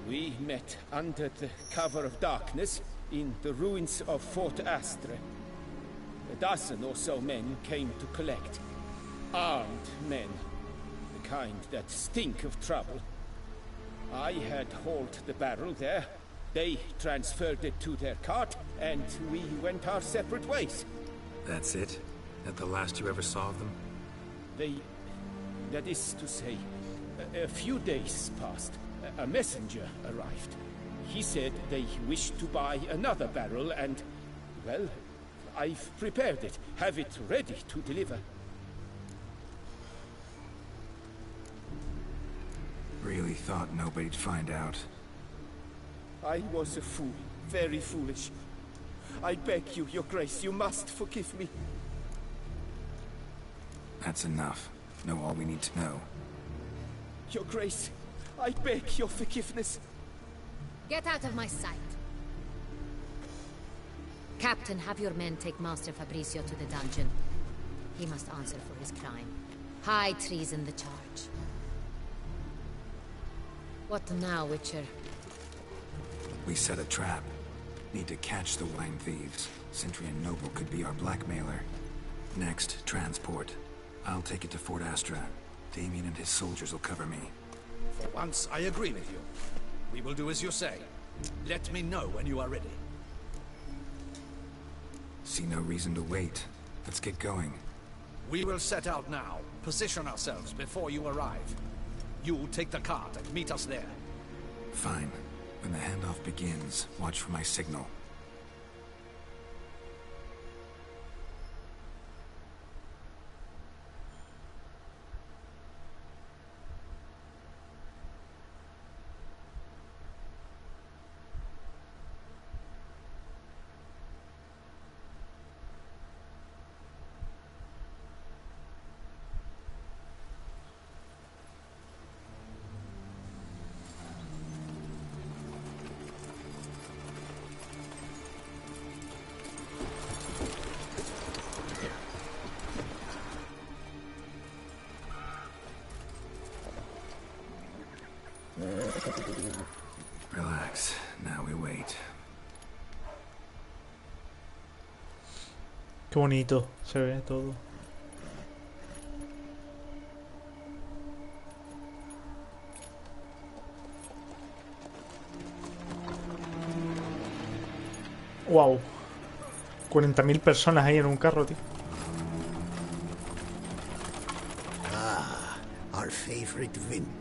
We met under the cover of darkness in the ruins of Fort Astre. A dozen or so men came to collect. Armed men. The kind that stink of trouble. I had hauled the barrel there. They transferred it to their cart, and we went our separate ways. That's it? That the last you ever saw of them? That is to say, a few days passed. A messenger arrived. He said they wished to buy another barrel and, well, I've prepared it. Have it ready to deliver. Really thought nobody'd find out. I was a fool. Very foolish. I beg you, Your Grace, you must forgive me. That's enough. Know all we need to know. Your Grace, I beg your forgiveness. Get out of my sight. Captain, have your men take Master Fabricio to the dungeon. He must answer for his crime. High treason the charge. What now, Witcher? We set a trap. Need to catch the wine thieves. Sentry and Noble could be our blackmailer. Next, transport. I'll take it to Fort Astra. Damien and his soldiers will cover me. For once, I agree with you. We will do as you say. Let me know when you are ready. See no reason to wait. Let's get going. We will set out now. Position ourselves before you arrive. You take the cart and meet us there. Fine. When the handoff begins, watch for my signal. Relax. Now we wait. Qué bonito se ve todo. Wow. 40.000 personas ahí en un carro, tío. Ah, our favorite vintner.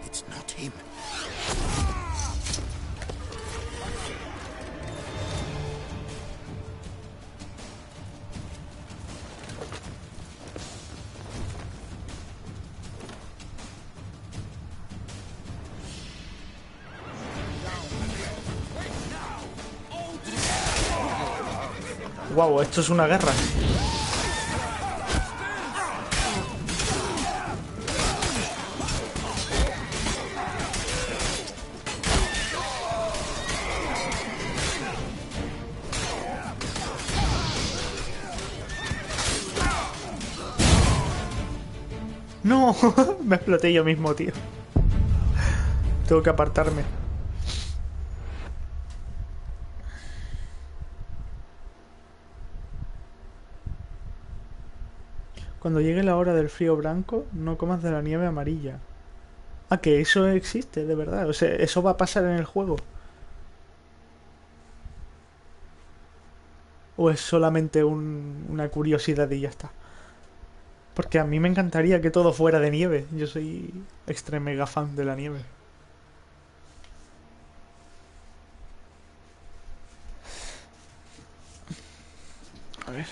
It's not him. Wow, esto es una guerra. No, me exploté yo mismo, tío. Tengo que apartarme. Cuando llegue la hora del frío blanco, no comas de la nieve amarilla. Ah, que eso existe, de verdad. O sea, eso va a pasar en el juego. ¿O es solamente una curiosidad y ya está? Porque a mí me encantaría que todo fuera de nieve. Yo soy extra mega fan de la nieve. A ver.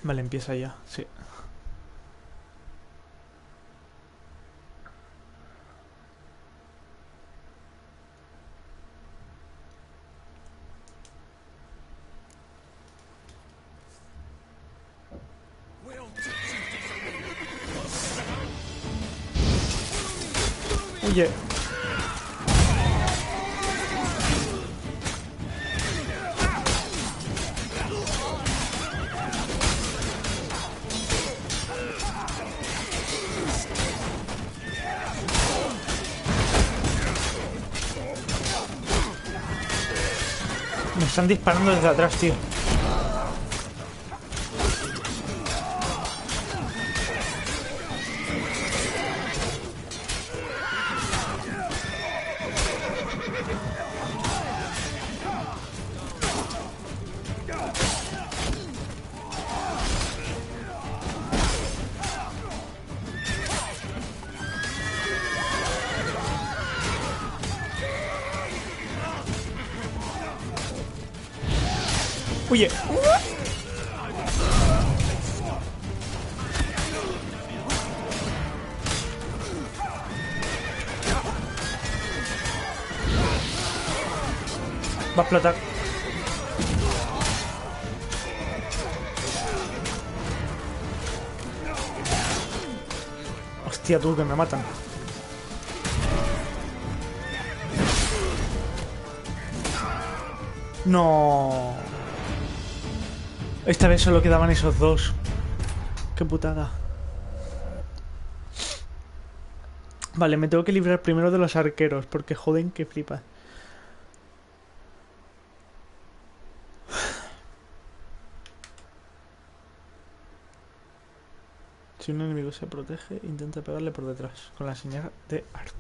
Vale, empieza ya, sí. Oye. Me están disparando desde atrás, tío. Oye. Va a explotar. Hostia, tú, que me matan. No. Esta vez solo quedaban esos dos. Qué putada. Vale, me tengo que librar primero de los arqueros, porque joden que flipa. Si un enemigo se protege, intenta pegarle por detrás, con la señal de Art.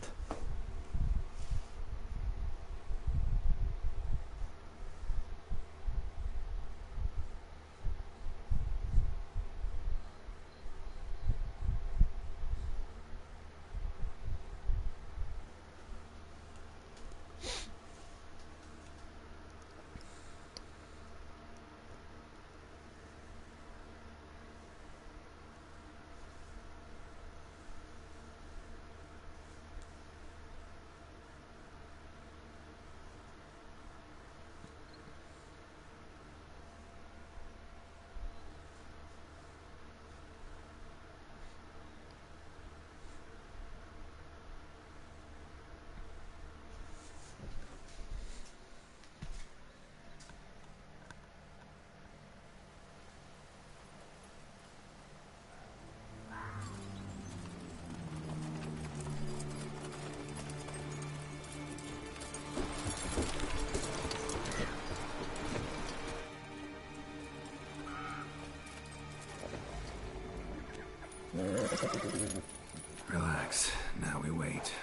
Relax. Now we wait.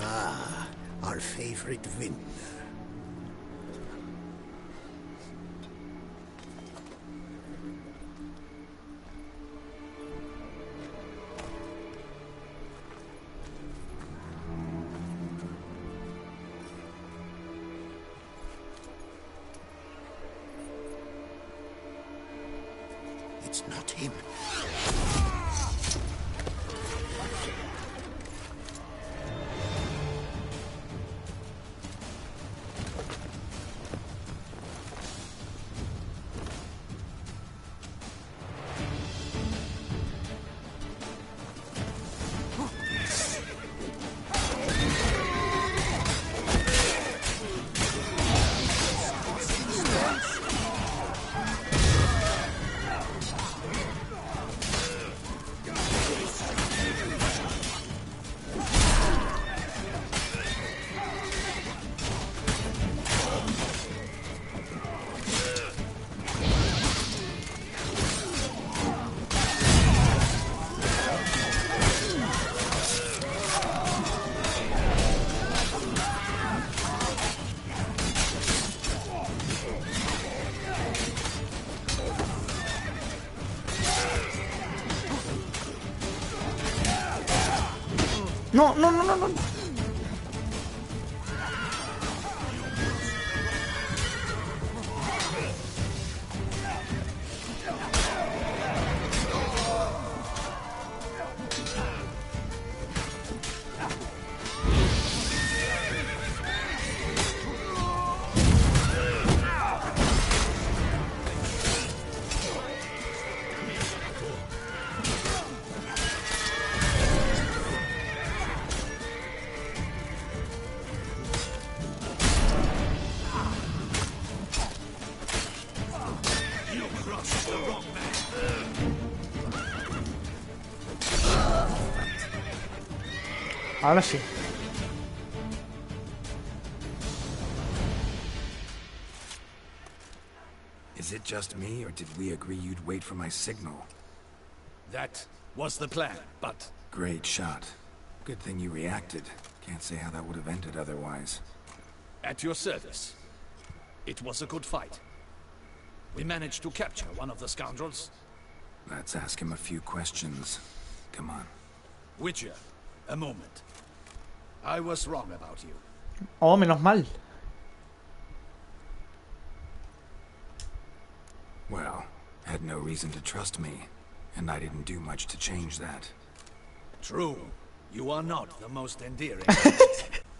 Ah, our favorite vintner. It's not him. No, no, no, no, no. Ahora sí. Is it just me, or did we agree you'd wait for my signal? That was the plan, but... Great shot. Good thing you reacted. Can't say how that would have ended otherwise. At your service. It was a good fight. We managed to capture one of the scoundrels. Let's ask him a few questions. Come on. Witcher, a moment. I was wrong about you. Oh, menos mal. Well, had no reason to trust me, and I didn't do much to change that. True. You are not the most endearing.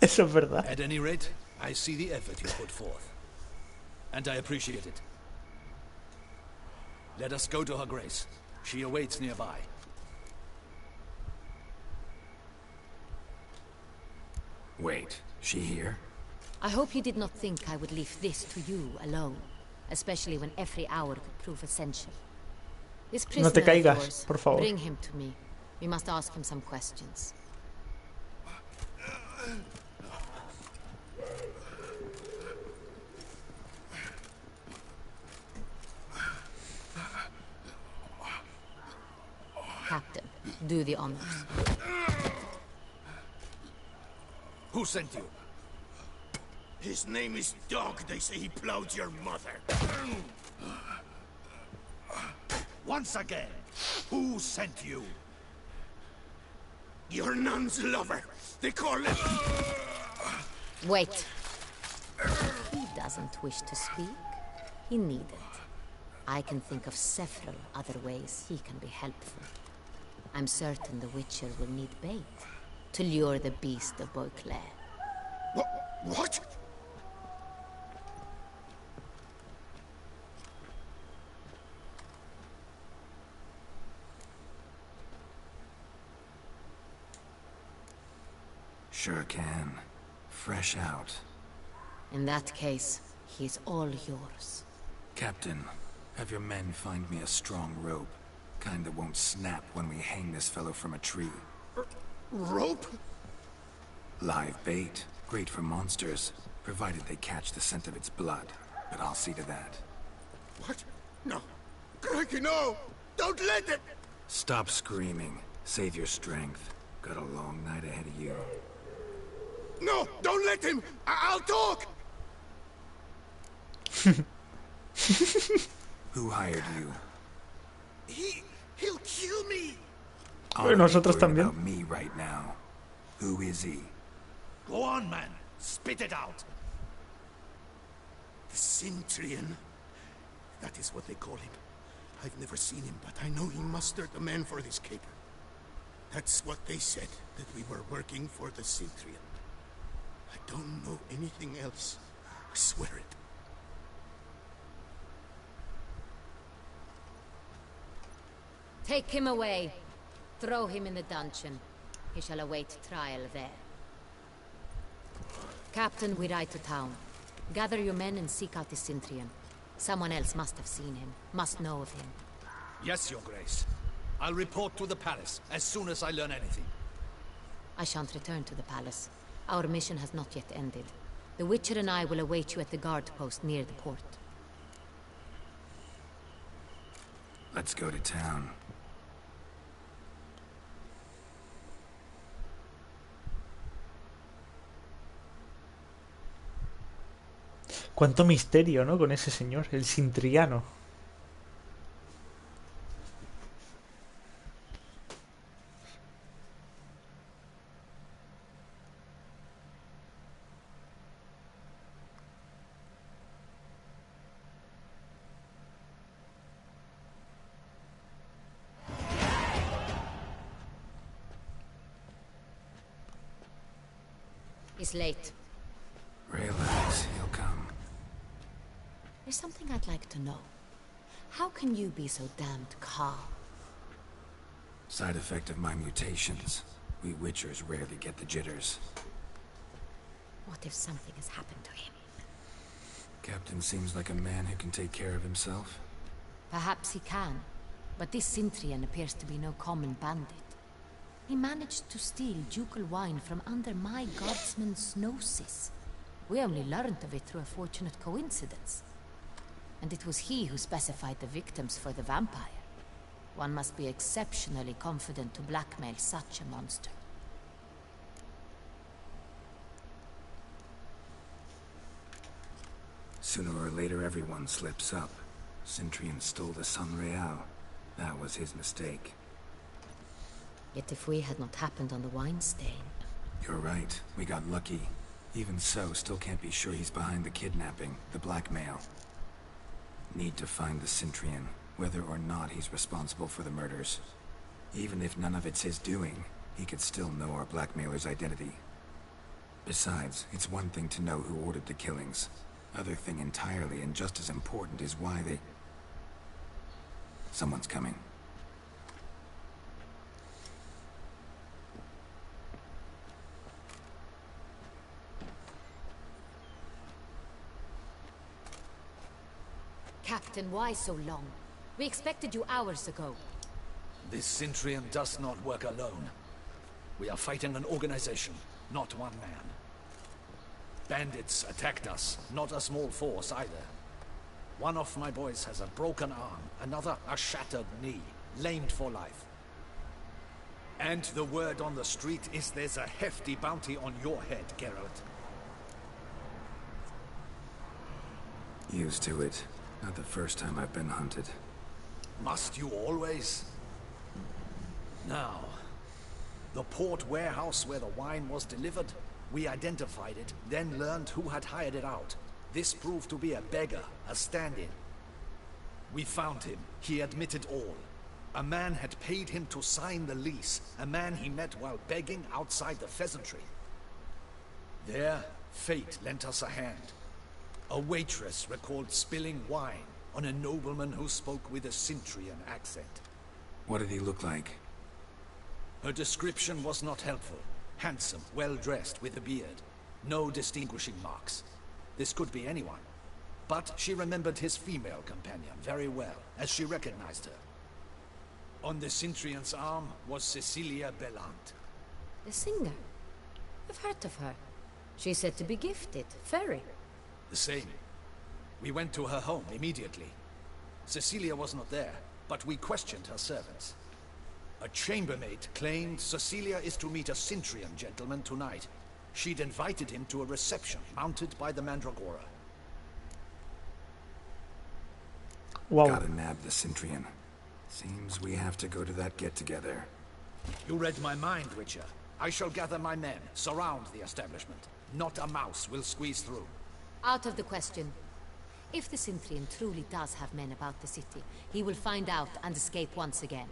Eso es verdad. At any rate, I see the effort you put forth. And I appreciate it. Let us go to her grace. She awaits nearby. Wait, she here? I hope you did not think I would leave this to you alone, especially when every hour could prove essential. This prisoner No te of caigas, yours, por favor. bring him to me. We must ask him some questions. Captain, do the honors. Who sent you? His name is Dog. They say he plowed your mother. Once again, who sent you? Your nun's lover. They call him... Wait. He doesn't wish to speak. He needn't. I can think of several other ways he can be helpful. I'm certain the Witcher will need bait to lure the beast of Beauclair. What? Sure can. Fresh out. In that case, he is all yours. Captain, have your men find me a strong rope. Kind that won't snap when we hang this fellow from a tree. Rope? Live bait. Great for monsters, provided they catch the scent of its blood. But I'll see to that. What? No. Crikey, no! Don't let it! Stop screaming. Save your strength. Got a long night ahead of you. No! Don't let him! I'll talk! Who hired you? He'll kill me! Nosotros también. About me right now. Who is he? Go on, man. Spit it out. The Cintrian. That is what they call him. I've never seen him, but I know he mustered the men for this caper. That's what they said, that we were working for the Cintrian. I don't know anything else. I swear it. Take him away. Throw him in the dungeon. He shall await trial there. Captain, we ride to town. Gather your men and seek out the Cintrian. Someone else must have seen him, must know of him. Yes, Your Grace. I'll report to the palace as soon as I learn anything. I shan't return to the palace. Our mission has not yet ended. The Witcher and I will await you at the guard post near the port. Let's go to town. Cuánto misterio, ¿no? Con ese señor, el Cintriano. It's late. Relax, he'll come. There's something I'd like to know. How can you be so damned calm? Side effect of my mutations. We Witchers rarely get the jitters. What if something has happened to him? Captain seems like a man who can take care of himself. Perhaps he can, but this Cintrian appears to be no common bandit. He managed to steal ducal wine from under my guardsman's noses. We only learned of it through a fortunate coincidence. And it was he who specified the victims for the vampire. One must be exceptionally confident to blackmail such a monster. Sooner or later, everyone slips up. Centurion stole the Sun Real. That was his mistake. Yet if we had not happened on the wine stain... You're right. We got lucky. Even so, still can't be sure he's behind the kidnapping, the blackmail. Need to find the Centurion, whether or not he's responsible for the murders. Even if none of it's his doing, he could still know our blackmailer's identity. Besides, it's one thing to know who ordered the killings. Other thing entirely, and just as important, is why they... Someone's coming. Captain, why so long? We expected you hours ago. This Centurion does not work alone. We are fighting an organization, not one man. Bandits attacked us, not a small force either. One of my boys has a broken arm, another a shattered knee, lamed for life. And the word on the street is there's a hefty bounty on your head, Geralt. Used to it. Not the first time I've been hunted. Must you always? Now, the port warehouse where the wine was delivered, we identified it, then learned who had hired it out. This proved to be a beggar, a stand-in. We found him. He admitted all. A man had paid him to sign the lease, a man he met while begging outside the pheasantry. There, fate lent us a hand. A waitress recalled spilling wine on a nobleman who spoke with a Centurion accent. What did he look like? Her description was not helpful. Handsome, well-dressed, with a beard. No distinguishing marks. This could be anyone. But she remembered his female companion very well, as she recognized her. On the Centurion's arm was Cecilia Bellant. The singer? I've heard of her. She's said to be gifted, fairy. The same. We went to her home immediately. Cecilia was not there, but we questioned her servants. A chambermaid claimed Cecilia is to meet a Centurion gentleman tonight. She'd invited him to a reception mounted by the Mandragora. Wow. Gotta nab the Centurion. Seems we have to go to that get-together. You read my mind, Witcher. I shall gather my men, surround the establishment. Not a mouse will squeeze through. Out of the question. If the Centurion truly does have men about the city, he will find out and escape once again.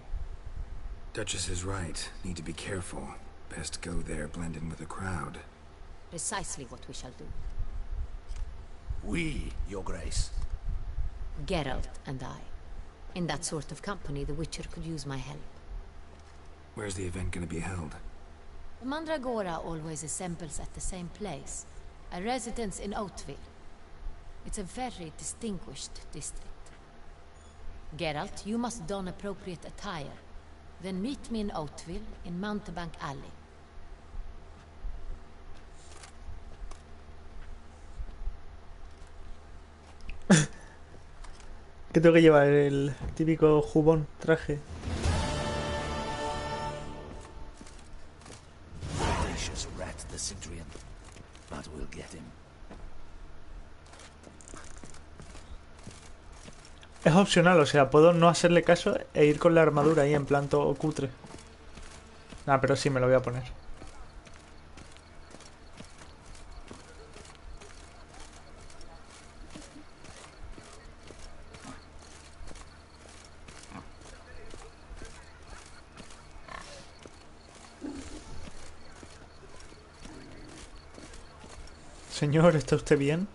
Duchess is right. Need to be careful. Best go there, blend in with the crowd. Precisely what we shall do. We, Your Grace. Geralt and I. In that sort of company, the Witcher could use my help. Where's the event gonna be held? The Mandragora always assembles at the same place. A residence in Oatville. It's a very distinguished district. Geralt, you must don appropriate attire. Then meet me in Oatville, in Mountebank Alley. Que tengo que llevar el típico jubón, traje. Audacious rat, the Centurion. But we'll get him. Es opcional, o sea, puedo no hacerle caso e ir con la armadura ahí en plan todo cutre. Nah, pero sí me lo voy a poner. Señor, ¿está usted bien?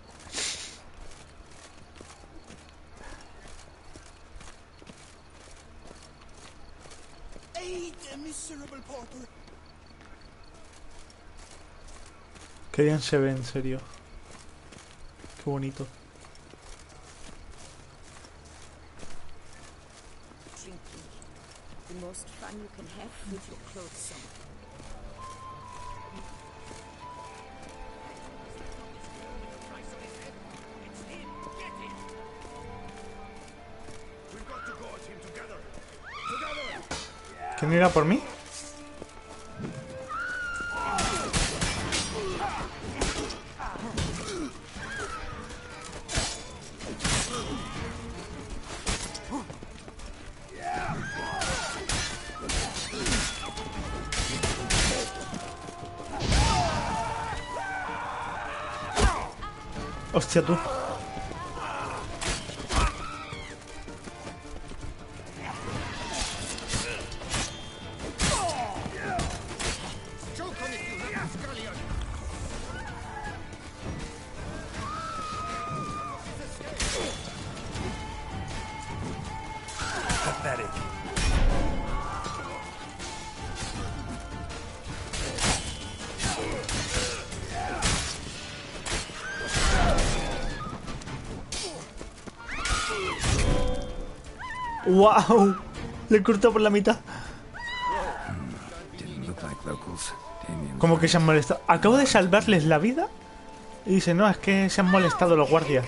Qué bien se ve, en serio. Qué bonito. The most fun you can have with your clothes on. ¿Quién irá por mí? Hostia, tú. ¡Wow! Le cortó por la mitad. Como que se han molestado. Acabo de salvarles la vida. Y dice, no, es que se han molestado los guardias.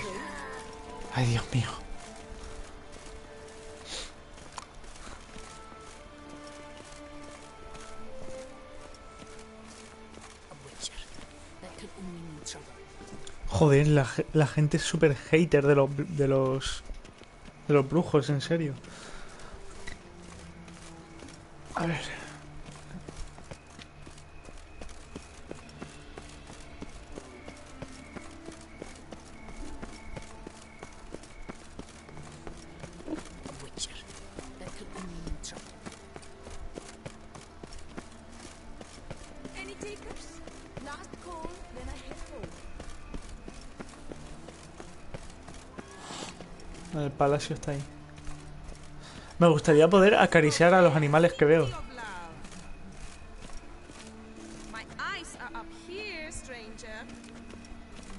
Ay, Dios mío. Joder, la gente es súper hater de los brujos, en serio. A ver. El palacio está ahí. Me gustaría poder acariciar a los animales que veo.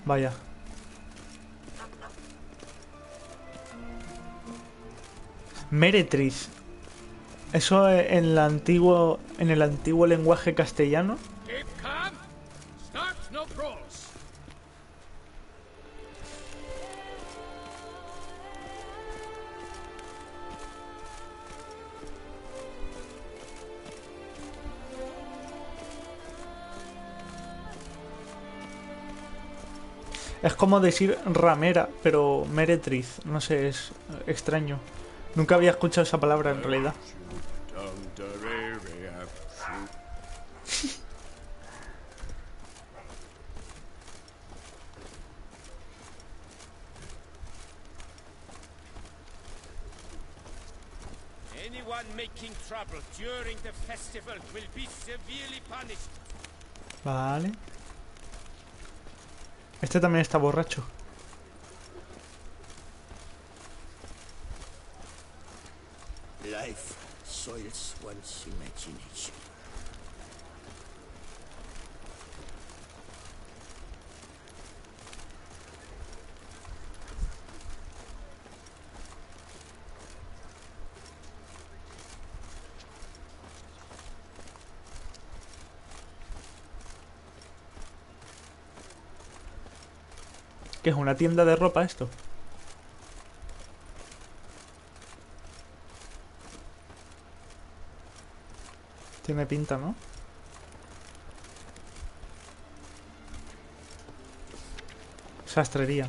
Vaya. Meretriz. Eso en el antiguo lenguaje castellano. Es como decir ramera, pero meretriz. No sé, es extraño. Nunca había escuchado esa palabra en realidad. Vale. Este también está borracho. Life soils one's imagination. ¿Qué es una tienda de ropa esto? Tiene pinta, ¿no? Sastrería.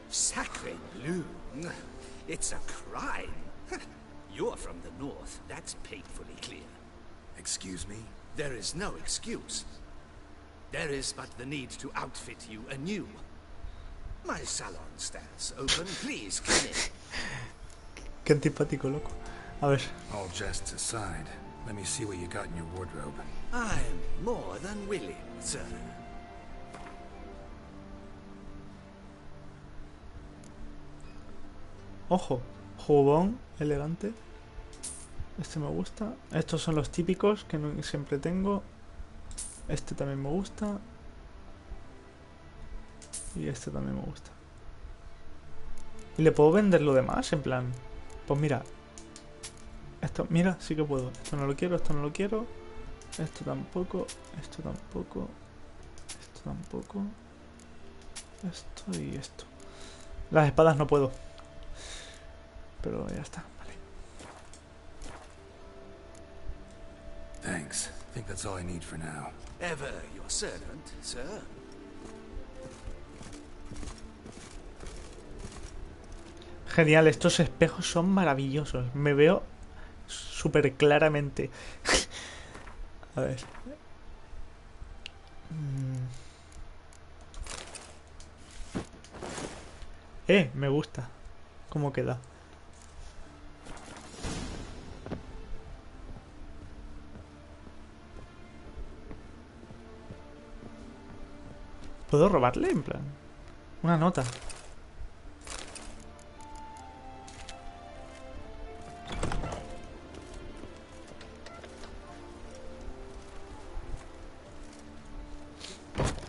Sacre bleu. It's a crime. You're from the north. That's painfully clear. Excuse me? There is no excuse. There is but the need to outfit you anew. My salon stands open. Please come in. Qué antipático, loco. A ver. All jests aside, let me see what you got in your wardrobe. I'm more than willing, sir. Ojo. Jubón, elegante. Este me gusta. Estos son los típicos que siempre tengo. Este también me gusta. Y este también me gusta. ¿Y le puedo vender lo demás? En plan... Pues mira. Esto, mira, sí que puedo. Esto no lo quiero, esto no lo quiero. Esto tampoco. Esto tampoco. Esto tampoco. Esto y esto. Las espadas no puedo. Pero ya está. Thanks. I think that's all I need for now. Ever your servant, sir. Genial, estos espejos son maravillosos. Me veo súper claramente. A ver. Me gusta. ¿Cómo queda? ¿Puedo robarle? En plan. Una nota.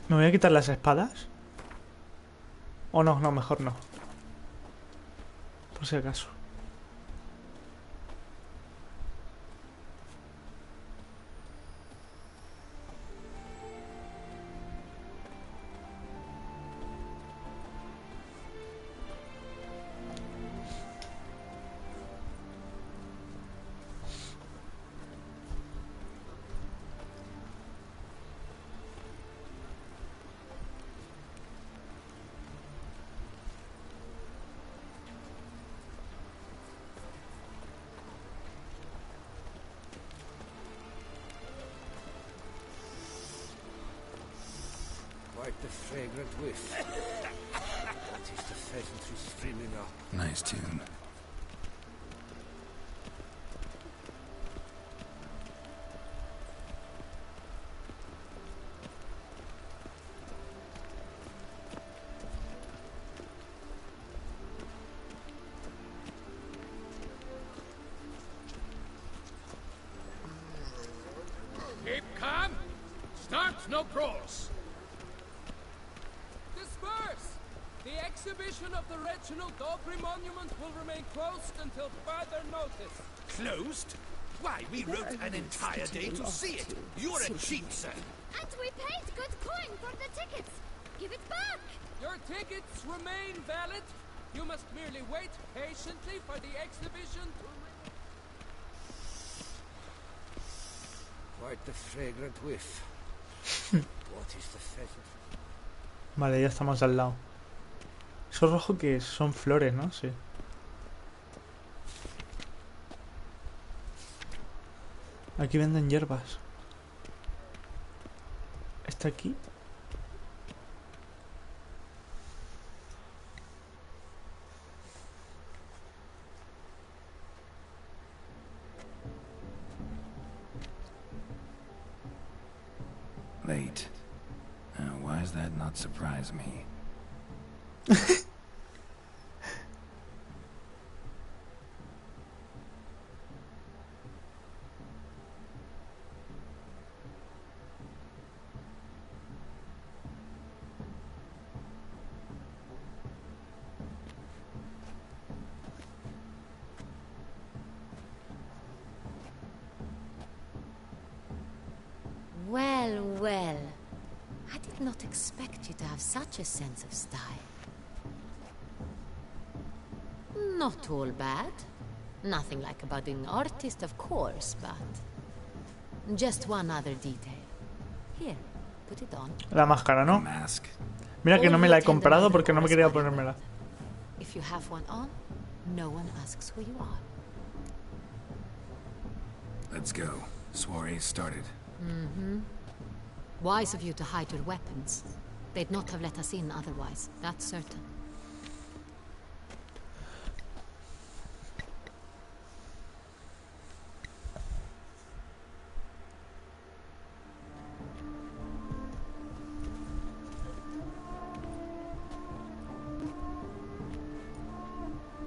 ¿Me voy a quitar las espadas? ¿O no? No, mejor no. Por si acaso. Quite the fragrant whiff. That is the pheasantry streaming up. Nice tune. Keep calm. Start no brawls. Disperse! The exhibition of the Reginald Daubrey Monument will remain closed until further notice. Closed? Why, we wrote an entire day to see it. You're a cheat, sir. And we paid good coin for the tickets. Give it back. Your tickets remain valid. You must merely wait patiently for the exhibition to... Quite the fragrant whiff. What is the pheasant? Vale, ya estamos al lado. Eso rojo que son flores, ¿no? Sí. Aquí venden hierbas. ¿Está aquí? Late. Why does that not surprise me? Well, well. I did not expect you to have such a sense of style. Not all bad. Nothing like a budding artist, of course, but... just one other detail. Here, put it on. La máscara, ¿no? Mask. Mira que no me la he comprado porque no me quería ponérmela. If you have one on, no one asks who you are. Let's go. Soiree started. Mm-hmm. Wise of you to hide your weapons. They'd not have let us in otherwise, that's certain.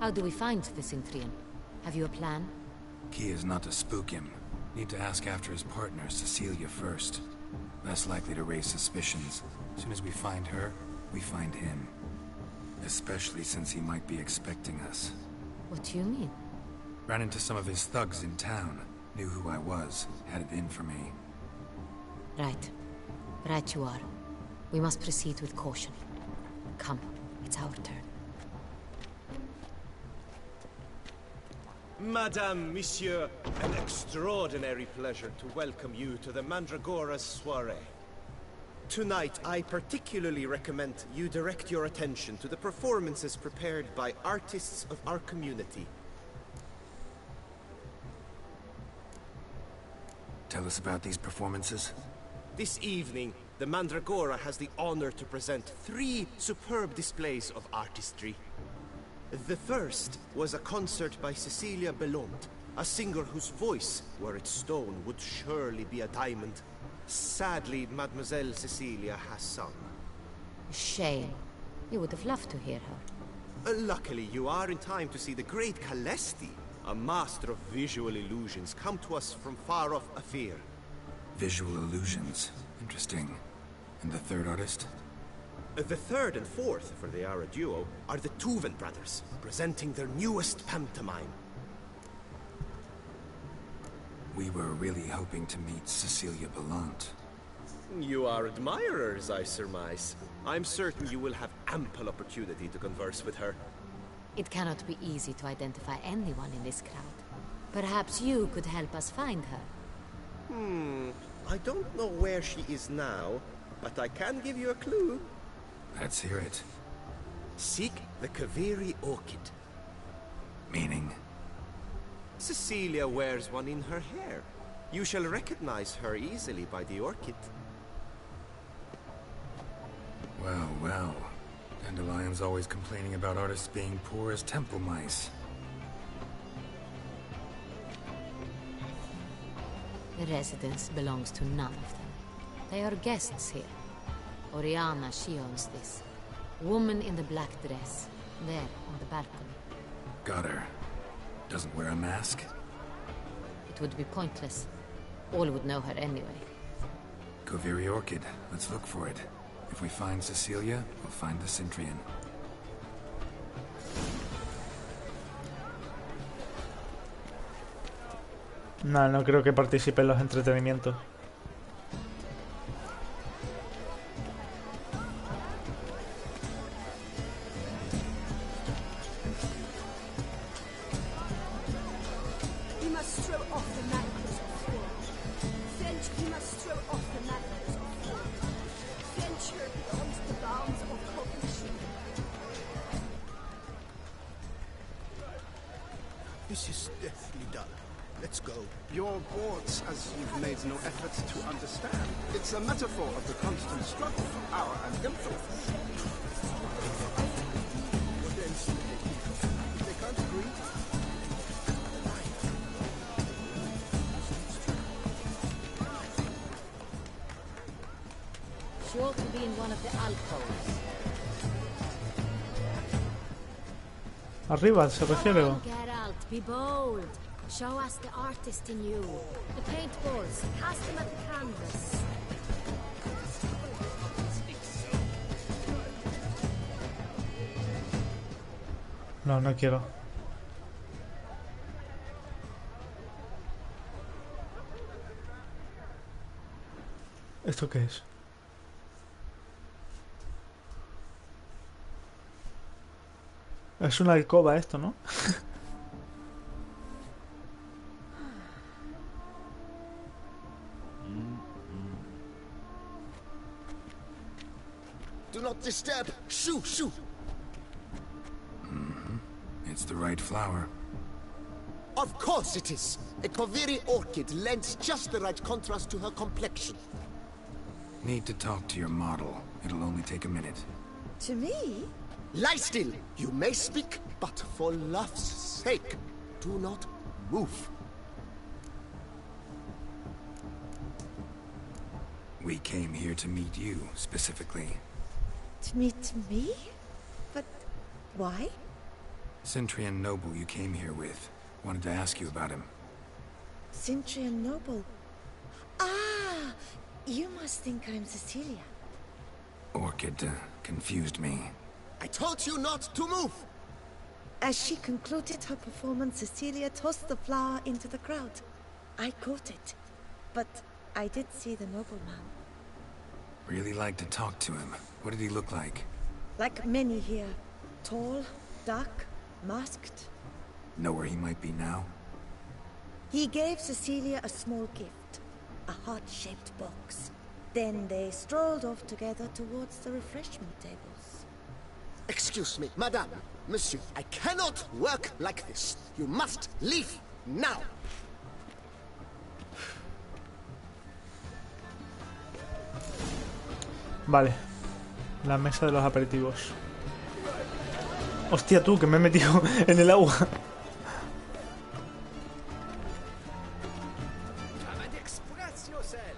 How do we find the Cintrian? Have you a plan? Key is not to spook him. Need to ask after his partner, Cecilia, first. Less likely to raise suspicions. As soon as we find her, we find him. Especially since he might be expecting us. What do you mean? Ran into some of his thugs in town. Knew who I was. Had it in for me. Right. Right you are. We must proceed with caution. Come, it's our turn. Madame, Monsieur, an extraordinary pleasure to welcome you to the Mandragora's soiree. Tonight, I particularly recommend you direct your attention to the performances prepared by artists of our community. Tell us about these performances. This evening, the Mandragora has the honor to present 3 superb displays of artistry. The first was a concert by Cecilia Belont, a singer whose voice, were it stone, would surely be a diamond. Sadly, Mademoiselle Cecilia has sung. Shame. You would have loved to hear her. Luckily, you are in time to see the great Calesti, a master of visual illusions, come to us from far off Afir. Visual illusions. Interesting. And the third artist? The third and fourth, for they are a duo, are the Tuven brothers, presenting their newest pantomime. We were really hoping to meet Cecilia Bellant. You are admirers, I surmise. I'm certain you will have ample opportunity to converse with her. It cannot be easy to identify anyone in this crowd. Perhaps you could help us find her. I don't know where she is now, but I can give you a clue. Let's hear it. Seek the Kaviri orchid. Meaning? Cecilia wears one in her hair. You shall recognize her easily by the orchid. Well, well. Dandelion's always complaining about artists being poor as temple mice. The residence belongs to none of them. They are guests here. Oriana, she owns this. Woman in the black dress. There, on the balcony. Got her. Doesn't wear a mask? It would be pointless. All would know her anyway. Kaviri Orchid. Let's look for it. If we find Cecilia, we'll find the Centrian. No, no creo que participe en los entretenimientos. This is deftly done. Let's go. You're bored as you've made no effort to understand. It's a metaphor of the constant struggle for power and influence. What else would they think of? If they can't agree, She ought to be in one of the alcoves. Arriba, se refiere. Come on, Geralt, be bold. Show us the artist in you. The paintballs, cast them at the canvas. No, no quiero. ¿Esto qué es? Es una alcoba esto, ¿no? do not disturb. Shoo, shoo. It's the right flower. Of course it is. A Kaviri orchid lends just the right contrast to her complexion. Need to talk to your model. It'll only take a minute. To me? Lie still. You may speak, but for love's sake, do not move. We came here to meet you, specifically. To meet me? But why? Centrian noble you came here with. Wanted to ask you about him. Centrian noble. Ah! You must think I'm Cecilia. Orchid confused me. I told you not to move! As she concluded her performance, Cecilia tossed the flower into the crowd. I caught it, but I did see the nobleman. Really like to talk to him. What did he look like? Like many here. Tall, dark, masked. Know where he might be now? He gave Cecilia a small gift. A heart-shaped box. Then they strolled off together towards the refreshment tables. Excuse me, madame, monsieur, I cannot work like this. You must leave now. Vale. La mesa de los aperitivos. Hostia tú, que me he metido en el agua. Come and express yourself.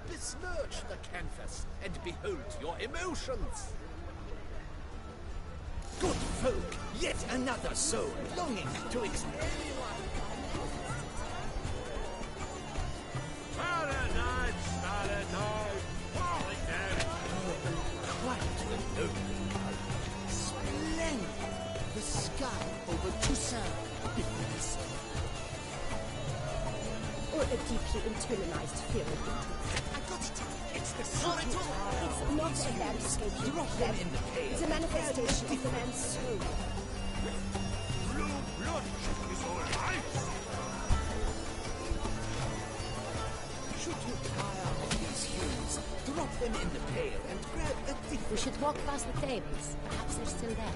Besmirch the canvas and behold your emotions. Good folk, yet another soul longing to express. Splendid! The sky over Toussaint. Or a deeply internalized fear of it. I got it. It's the solid. It's not a landscape you Drop them in the pail. It's a manifestation of the man's soul. Blue blood is all right. Should you tire of these hues, drop them in the pail and grab a different. We should walk past the tables. Perhaps they're still there.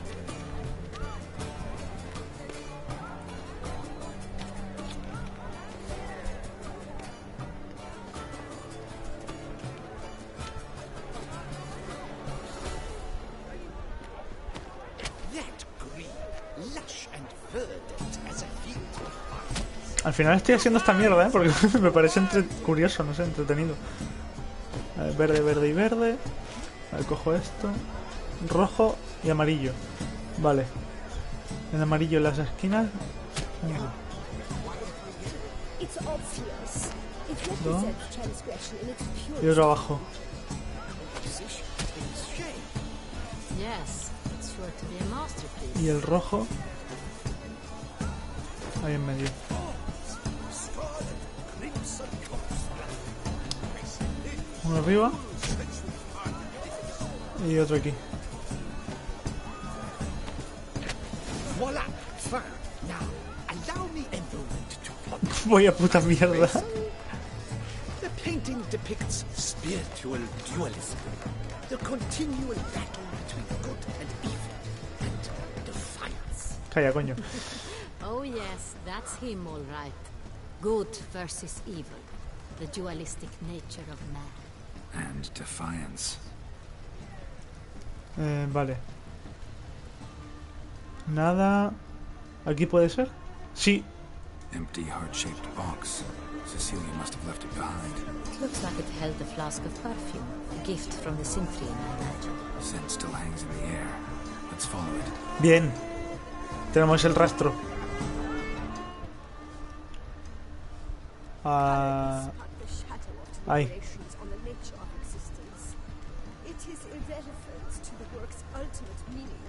That green, lush and verdant as a field of Al final estoy haciendo esta mierda, porque me parece curioso, no sé, entretenido. A ver, verde, verde y verde. A ver, cojo esto. Rojo y amarillo. Vale. En amarillo en las esquinas. It's obvious. It Dos. represents transgression in its Y purest. otro abajo. Yes, it's sure to be a masterpiece. Y el rojo. Ahí en medio. Uno arriba. Y otro aquí. Voila! Fine. Now, allow me a moment to ponder. Voy a puta mierda. The painting depicts spiritual dualism, the continual battle between good and evil, and defiance. Calla, coño. Oh yes, that's him all right. Good versus evil. The dualistic nature of man. And defiance. Vale. Nada. ¿Aquí puede ser? Sí. Empty heart-shaped box. Cecilia must have left it behind. It looks like it held a flask of perfume. A gift from the Synthrian, I imagine. Scent still hangs in the air. Let's follow it. Bien. Tenemos el rastro. Ah. The shadow of Ahí. deliberations on the nature of existence. It is irrelevant to the work's ultimate meaning.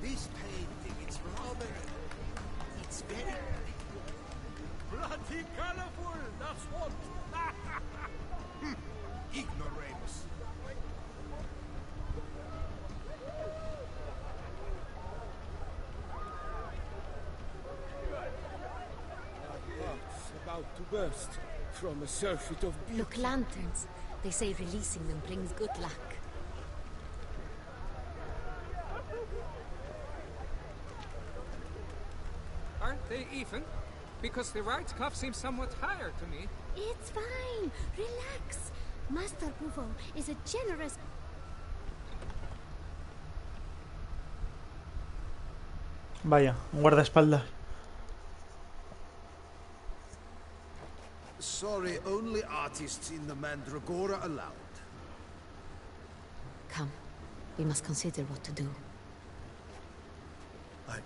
This painting, it's rather... It's very... Bloody colorful, that's what! Ignoramus. About to burst from a surfeit of beauty. Look, lanterns. They say releasing them brings good luck. Aren't they even? Because the right cuff seems somewhat higher to me. It's fine. Relax. Master Buvo is a generous... Vaya, un guardaespaldas. Sorry, only artists in the Mandragora allowed. Come. We must consider what to do. I'd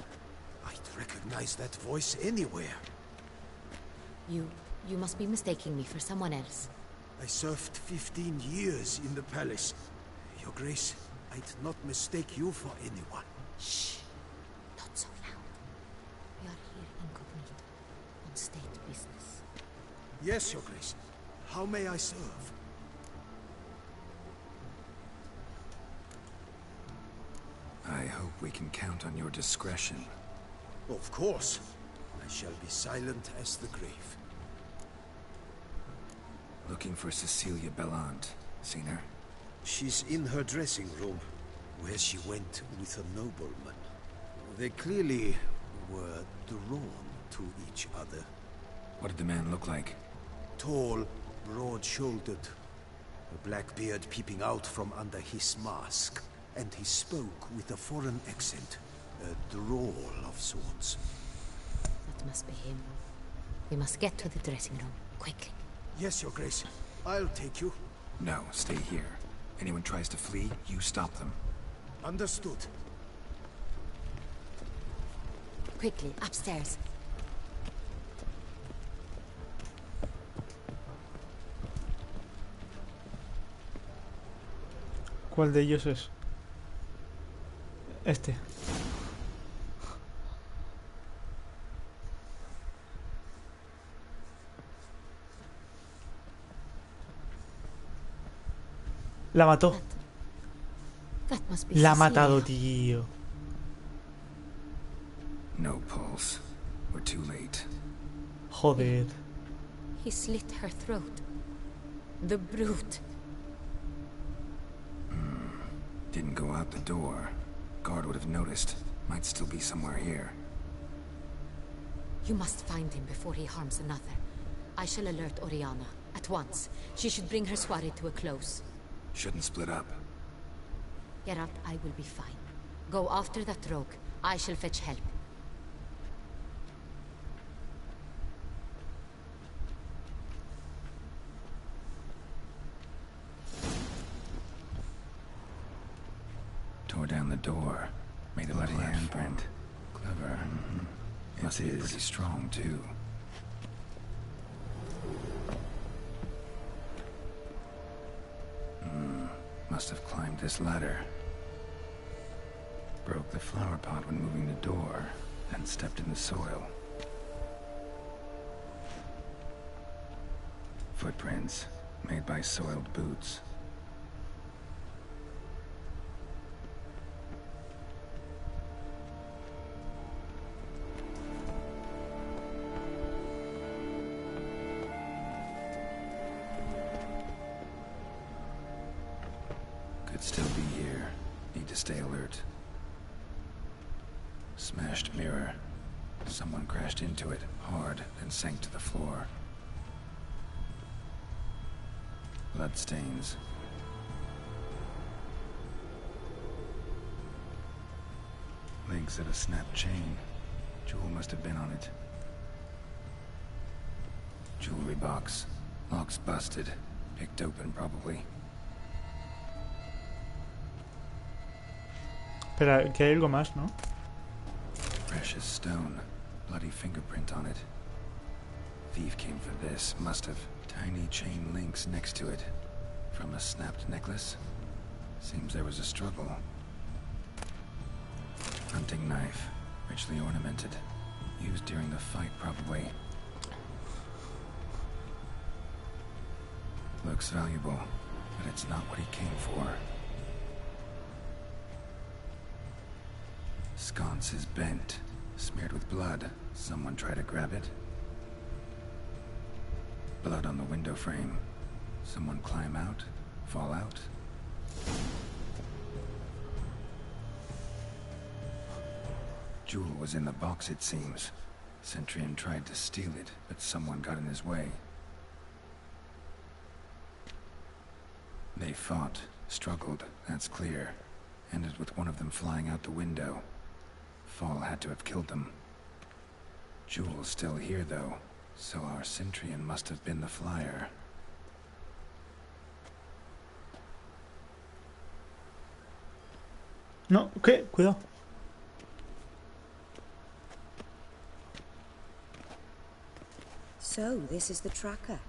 recognize that voice anywhere. You must be mistaking me for someone else. I served 15 years in the palace. Your Grace, I'd not mistake you for anyone. Shh. Not so loud. We are here incognito. On state business. Yes, Your Grace. How may I serve? I hope we can count on your discretion. Of course. I shall be silent as the grave. Looking for Cecilia Bellant. Seen her? She's in her dressing room, where she went with a nobleman. They clearly were drawn to each other. What did the man look like? Tall, broad-shouldered, a black beard peeping out from under his mask, and he spoke with a foreign accent, a drawl of sorts. That must be him. We must get to the dressing room, quickly. Yes, Your Grace. I'll take you. No, stay here. Anyone tries to flee, you stop them. Understood. Quickly, upstairs. ¿Cuál de ellos es? Este. La mató. La ha matado, tío. No pulse. We're too late. Joder. He slit her throat. The brute. Didn't go out the door. Guard would have noticed. Might still be somewhere here. You must find him before he harms another. I shall alert Oriana at once. She should bring her soiree to a close. Shouldn't split up. Geralt, I will be fine. Go after that rogue. I shall fetch help. Tore down the door. Made a bloody handprint. Clever. Must be pretty strong, too. Must have climbed this ladder. Broke the flower pot when moving the door, and stepped in the soil. Footprints, made by soiled boots. Could still be here. Need to stay alert. Smashed mirror. Someone crashed into it hard, then sank to the floor. Bloodstains. Links of a snapped chain. Jewel must have been on it. Jewelry box. Lock's busted. Picked open, probably. Espera, que hay algo más, ¿no? Precious stone. Bloody fingerprint on it. Thief came for this. Must have. Tiny chain links next to it. From a snapped necklace. Seems there was a struggle. Hunting knife. Richly ornamented. Used during the fight, probably. Looks valuable, but it's not what he came for. Sconce is bent, smeared with blood. Someone try to grab it. Blood on the window frame. Someone climb out, fall out. Jewel was in the box, it seems. Centurion tried to steal it, but someone got in his way. They fought, struggled, that's clear. Ended with one of them flying out the window. Fall had to have killed them. Jewel's still here, though, so our Centurion must have been the flyer. No, ¿qué? Cuidado. So, this is the tracker.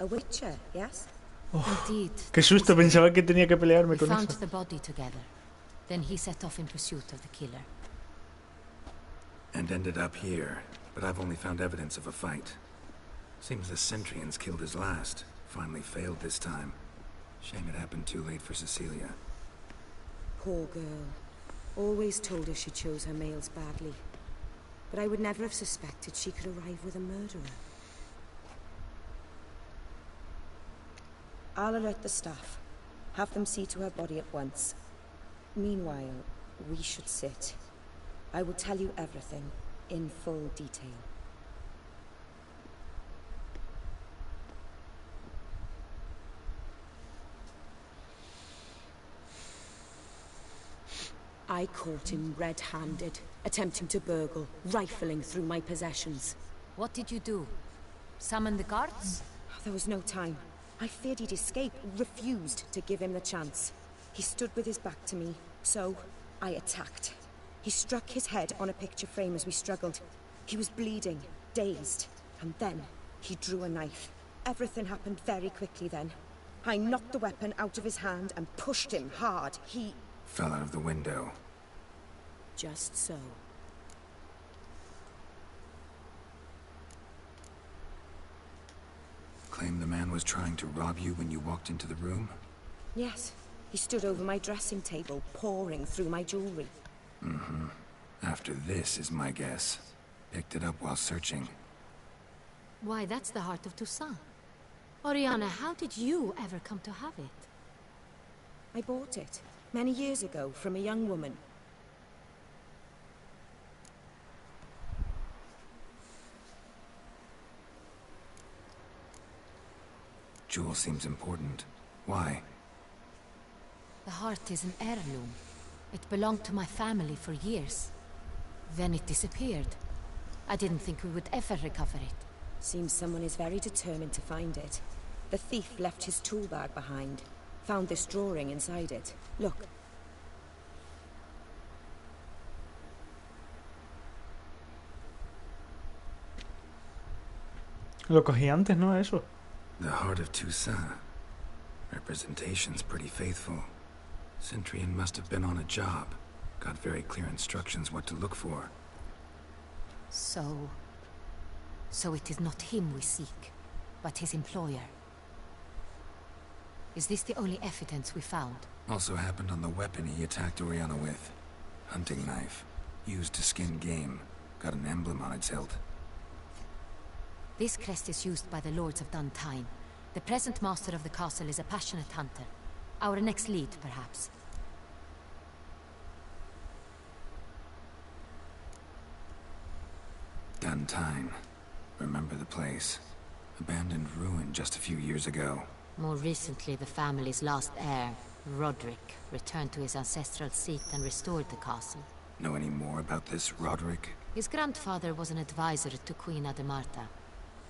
A witcher, yes? Oh, Indeed. Qué susto, pensaba que tenía que pelearme We con found eso. the body together. Then he set off in pursuit of the killer. And ended up here, but I've only found evidence of a fight. Seems the Centurions killed his last. Finally failed this time. Shame it happened too late for Cecilia. Poor girl. Always told her she chose her males badly. But I would never have suspected she could arrive with a murderer. I'll alert the staff. Have them see to her body at once. Meanwhile, we should sit. I will tell you everything, in full detail. I caught him red-handed, attempting to burgle, rifling through my possessions. What did you do? Summon the guards? There was no time. I feared he'd escape, refused to give him the chance. He stood with his back to me, so I attacked. He struck his head on a picture frame as we struggled. He was bleeding, dazed, and then he drew a knife. Everything happened very quickly then. I knocked the weapon out of his hand and pushed him hard. He fell out of the window. Just so. Claim the man was trying to rob you when you walked into the room? Yes. He stood over my dressing table, pouring through my jewelry. Mm-hmm. After this is my guess. Picked it up while searching. Why, that's the heart of Toussaint. Oriana, how did you ever come to have it? I bought it, many years ago, from a young woman. Jewel seems important. Why? The heart is an heirloom. It belonged to my family for years. Then it disappeared. I didn't think we would ever recover it. Seems someone is very determined to find it. The thief left his tool bag behind. Found this drawing inside it. Look. Lo cogí antes, ¿no? Eso. The heart of Toussaint. Representation's pretty faithful. Centurion must have been on a job. Got very clear instructions what to look for. So it is not him we seek, but his employer. Is this the only evidence we found? Also happened on the weapon he attacked Oriana with. Hunting knife. Used to skin game. Got an emblem on its hilt. This crest is used by the Lords of Duntine. The present master of the castle is a passionate hunter. Our next lead, perhaps. Duntine. Remember the place. Abandoned ruin just a few years ago. More recently, the family's last heir, Roderick, returned to his ancestral seat and restored the castle. Know any more about this Roderick? His grandfather was an advisor to Queen Ademarta.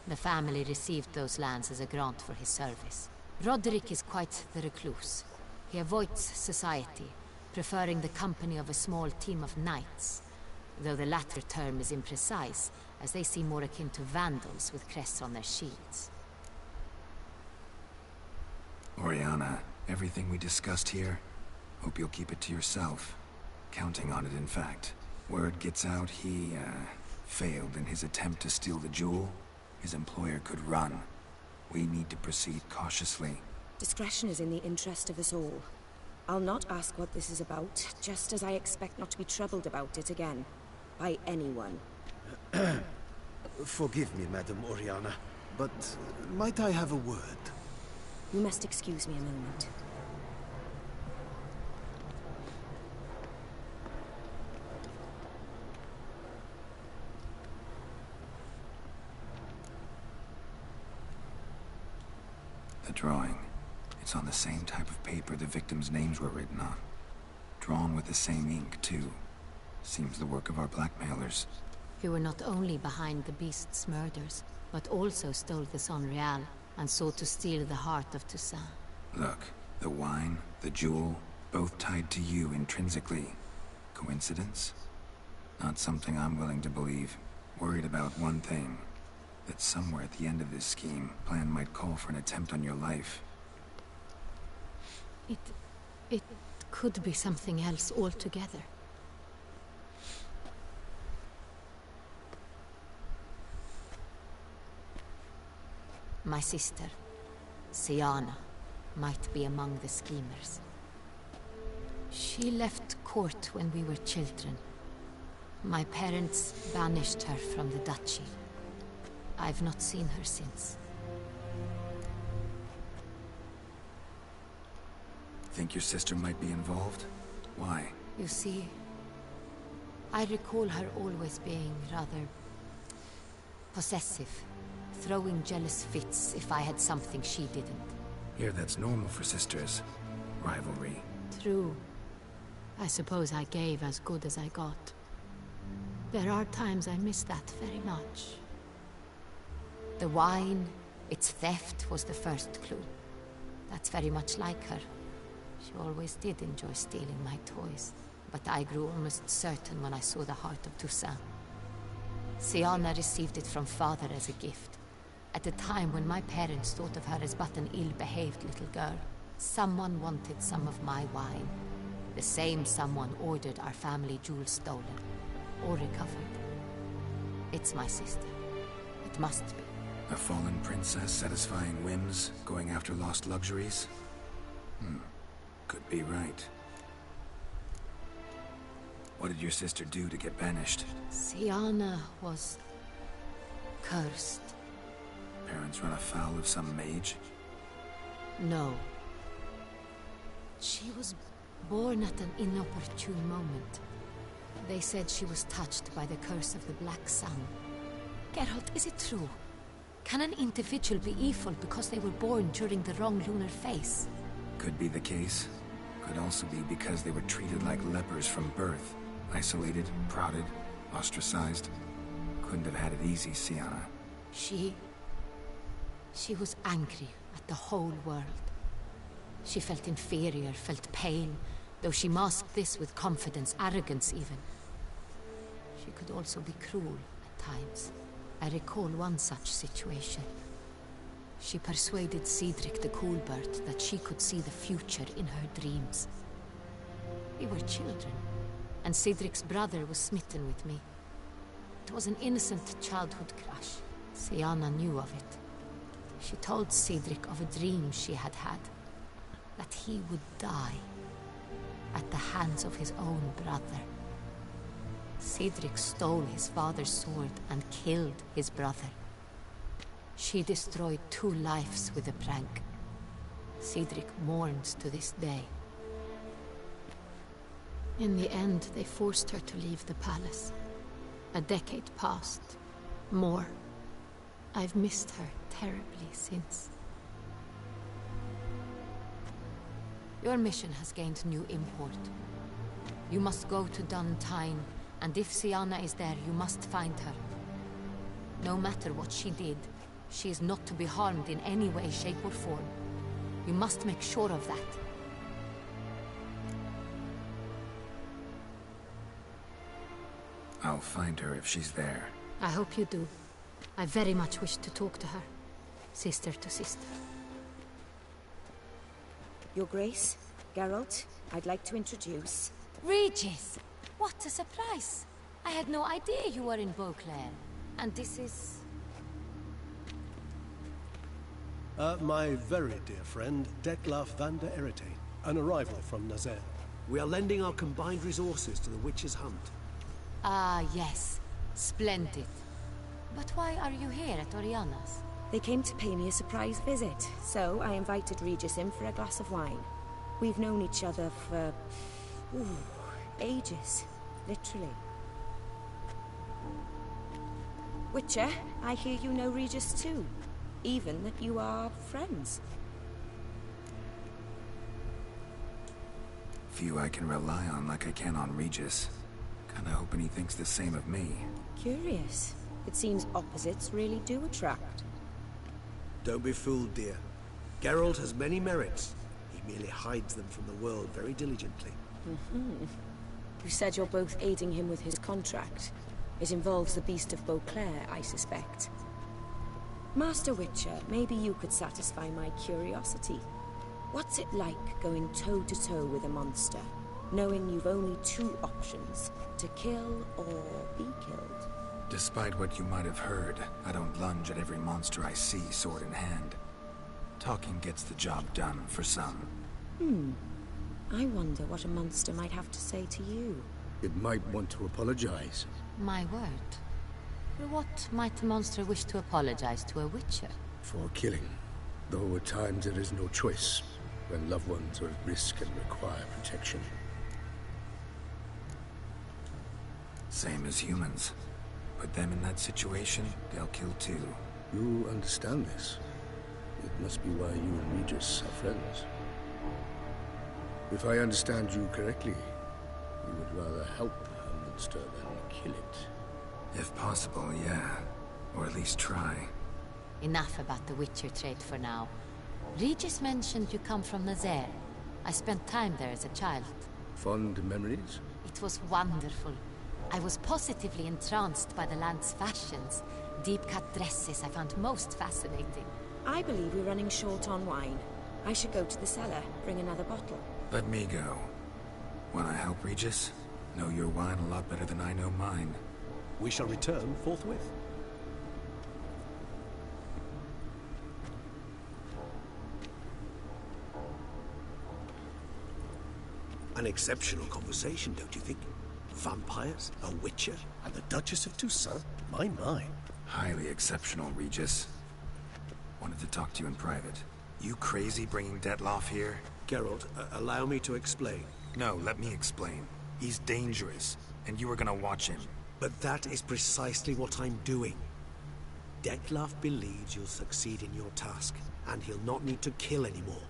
The family received those lands as a grant for his service. Roderick is quite the recluse. He avoids society, preferring the company of a small team of knights, though the latter term is imprecise, as they seem more akin to vandals with crests on their shields. Oriana, everything we discussed here, hope you'll keep it to yourself. Counting on it, in fact. Word gets out he, failed in his attempt to steal the jewel. His employer could run. We need to proceed cautiously. Discretion is in the interest of us all. I'll not ask what this is about, just as I expect not to be troubled about it again. By anyone. Forgive me, Madam Oriana, but might I have a word? You must excuse me a moment. The drawing. It's on the same type of paper the victims' names were written on. Drawn with the same ink, too. Seems the work of our blackmailers. Who were not only behind the beast's murders, but also stole the Sonreal and sought to steal the heart of Toussaint. Look, the wine, the jewel, both tied to you intrinsically. Coincidence? Not something I'm willing to believe. Worried about one thing. That somewhere at the end of this scheme, plan might call for an attempt on your life. It could be something else altogether. My sister, Siana, might be among the schemers. She left court when we were children. My parents banished her from the duchy. I've not seen her since. Think your sister might be involved? Why? You see, I recall her always being rather possessive, throwing jealous fits if I had something she didn't. Here, that's normal for sisters. Rivalry. True. I suppose I gave as good as I got. There are times I miss that very much. The wine, its theft, was the first clue. That's very much like her. She always did enjoy stealing my toys, but I grew almost certain when I saw the heart of Toussaint. Siana received it from father as a gift, at a time when my parents thought of her as but an ill-behaved little girl. Someone wanted some of my wine. The same someone ordered our family jewels stolen, or recovered. It's my sister. It must be. A fallen princess satisfying whims, going after lost luxuries? Could be right. What did your sister do to get banished? Siana was cursed. Parents run afoul of some mage? No. She was born at an inopportune moment. They said she was touched by the curse of the Black Sun. Geralt, is it true? Can an individual be evil because they were born during the wrong lunar phase? Could be the case. Could also be because they were treated like lepers from birth. Isolated, prodded, ostracized. Couldn't have had it easy, Siana. She was angry at the whole world. She felt inferior, felt pain, though she masked this with confidence, arrogance even. She could also be cruel at times. I recall one such situation. She persuaded Cedric the Coolbird that she could see the future in her dreams. We were children, and Cedric's brother was smitten with me. It was an innocent childhood crush. Siana knew of it. She told Cedric of a dream she had had, that he would die at the hands of his own brother. Cedric stole his father's sword and killed his brother. She destroyed 2 lives with a prank. Cedric mourns to this day. In the end, they forced her to leave the palace. A decade passed. More. I've missed her terribly since. Your mission has gained new import. You must go to Dun Tine, and if Siana is there, you must find her. No matter what she did, she is not to be harmed in any way, shape, or form. You must make sure of that. I'll find her if she's there. I hope you do. I very much wish to talk to her. Sister to sister. Your Grace, Geralt, I'd like to introduce... Regis! What a surprise! I had no idea you were in Beauclair. And this is... My very dear friend, Detlaf van der Eretain, an arrival from Nazaire. We are lending our combined resources to the Witch's Hunt. Ah, yes. Splendid. But why are you here at Oriana's? They came to pay me a surprise visit, so I invited Regis in for a glass of wine. We've known each other for... ages. Literally. Witcher, I hear you know Regis too. Even that you are friends. Few I can rely on like I can on Regis. Kinda hoping he thinks the same of me. Curious. It seems opposites really do attract. Don't be fooled, dear. Geralt has many merits. He merely hides them from the world very diligently. You said you're both aiding him with his contract. It involves the Beast of Beauclair, I suspect. Master Witcher, maybe you could satisfy my curiosity. What's it like going toe-to-toe with a monster, knowing you've only 2 options, to kill or be killed? Despite what you might have heard, I don't lunge at every monster I see sword in hand. Talking gets the job done for some. I wonder what a monster might have to say to you. It might want to apologize. My word. For what might a monster wish to apologize to a witcher? For killing. Though at times there is no choice. when loved ones are at risk and require protection. Same as humans. Put them in that situation, they'll kill too. You understand this. It must be why you and Regis are friends. If I understand you correctly, you would rather help a monster than kill it. If possible, yeah. Or at least try. Enough about the Witcher trade for now. Regis mentioned you come from Nazaire. I spent time there as a child. Fond memories? It was wonderful. I was positively entranced by the land's fashions. Deep-cut dresses I found most fascinating. I believe we're running short on wine. I should go to the cellar, bring another bottle. Let me go. Wanna help, Regis? Know your wine a lot better than I know mine. We shall return forthwith. An exceptional conversation, don't you think? Vampires, a witcher, and the Duchess of Toussaint? My. Highly exceptional, Regis. Wanted to talk to you in private. You crazy bringing Detloff here? Geralt, allow me to explain. No, let me explain. He's dangerous, and you were gonna watch him. But that is precisely what I'm doing. Detloff believes you'll succeed in your task, and he'll not need to kill anymore.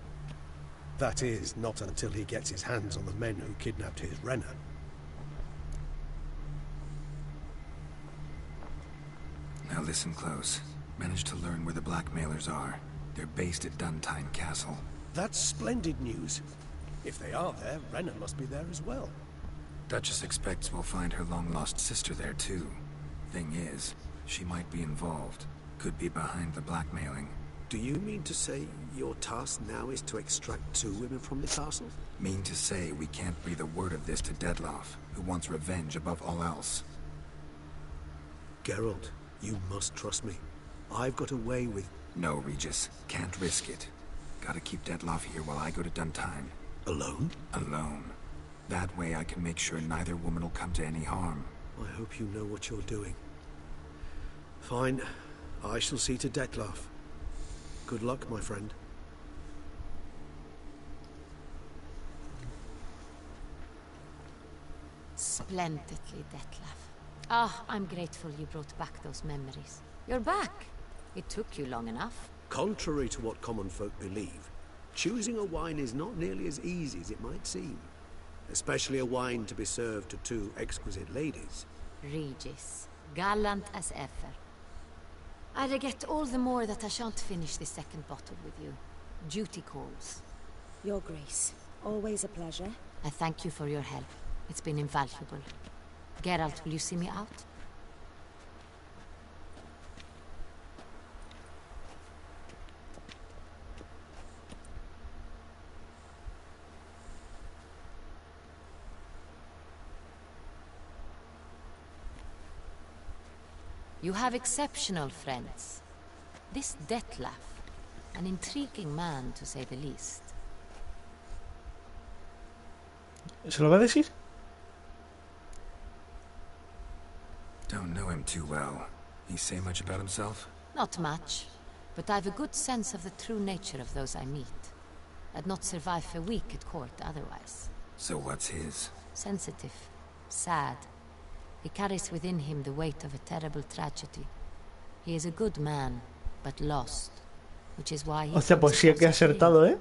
That is, not until he gets his hands on the men who kidnapped his Renner. Now listen close. Managed to learn where the blackmailers are. They're based at Duntine Castle. That's splendid news. If they are there, Renner must be there as well. Duchess expects we'll find her long-lost sister there too. Thing is, she might be involved. Could be behind the blackmailing. Do you mean to say your task now is to extract 2 women from the castle? Mean to say we can't breathe a word of this to Detloff, who wants revenge above all else. Geralt, you must trust me. I've got away with... No, Regis. Can't risk it. Gotta keep Detloff here while I go to Duntine. Alone? Alone. That way I can make sure neither woman will come to any harm. I hope you know what you're doing. Fine. I shall see to Detloff. Good luck, my friend. Splendidly, Detlaff. Ah, I'm grateful you brought back those memories. You're back. It took you long enough. Contrary to what common folk believe, choosing a wine is not nearly as easy as it might seem. Especially a wine to be served to 2 exquisite ladies. Regis, gallant as ever. I regret all the more that I shan't finish the second bottle with you. Duty calls. Your Grace, always a pleasure. I thank you for your help. It's been invaluable. Geralt, will you see me out? You have exceptional friends. This Detlaff, an intriguing man to say the least. ¿Se lo va a decir? Don't know him too well. He say much about himself? Not much, but I've a good sense of the true nature of those I meet. I'd not survive a week at court otherwise. So what's his? Sensitive, sad. He carries within him the weight of a terrible tragedy. He is a good man, but lost, which is why he... Hostia, pues sí que ha acertado, ¿eh?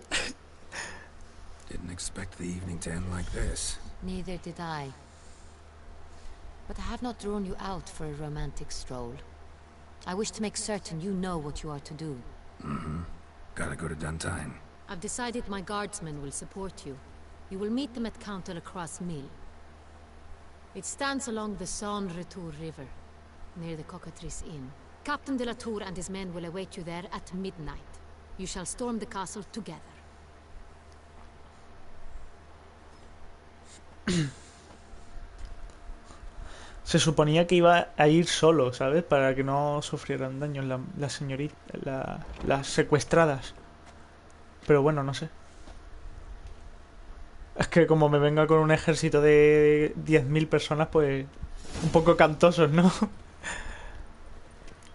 Didn't expect the evening to end like this. Neither did I. But I have not drawn you out for a romantic stroll. I wish to make certain you know what you are to do. Mm-hmm. Gotta go to Duntine. I've decided my guardsmen will support you. You will meet them at Count de la Croix Mill. It stands along the Saône-Retour River, near the Cockatrice Inn. Captain de la Tour and his men will await you there at midnight. You shall storm the castle together. Se suponía que iba a ir solo, ¿sabes? Para que no sufrieran daños las señoritas, las secuestradas. Pero bueno, no sé. Es que como me venga con un ejército de 10.000 personas, pues... un poco cantosos, ¿no?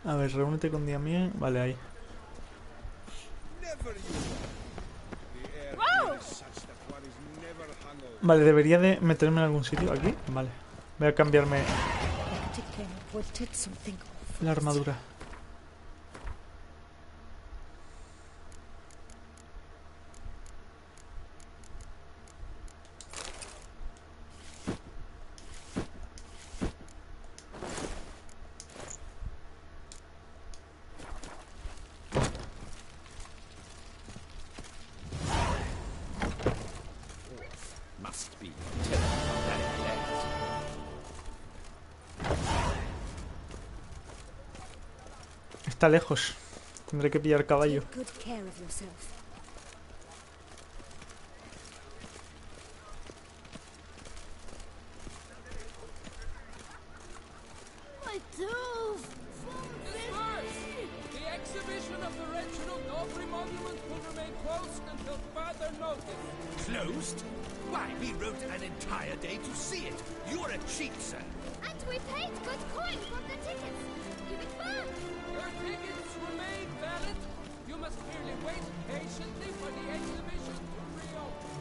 A ver, reúnete con Damián. Vale, ahí. Vale, debería de meterme en algún sitio. ¿Aquí? Vale. Voy a cambiarme la armadura. Must be terrible that left. Está lejos. Tendré que pillar caballo. Take good care of yourself. My tooth! The exhibition of the Reginald Aubrey monument will remain closed until further notice. Closed? Why, we wrote an entire day to see it. You're a cheat, sir. And we paid good coin for the tickets. Give it back! Your tickets remain valid. You must merely wait patiently for the exhibition to reopen.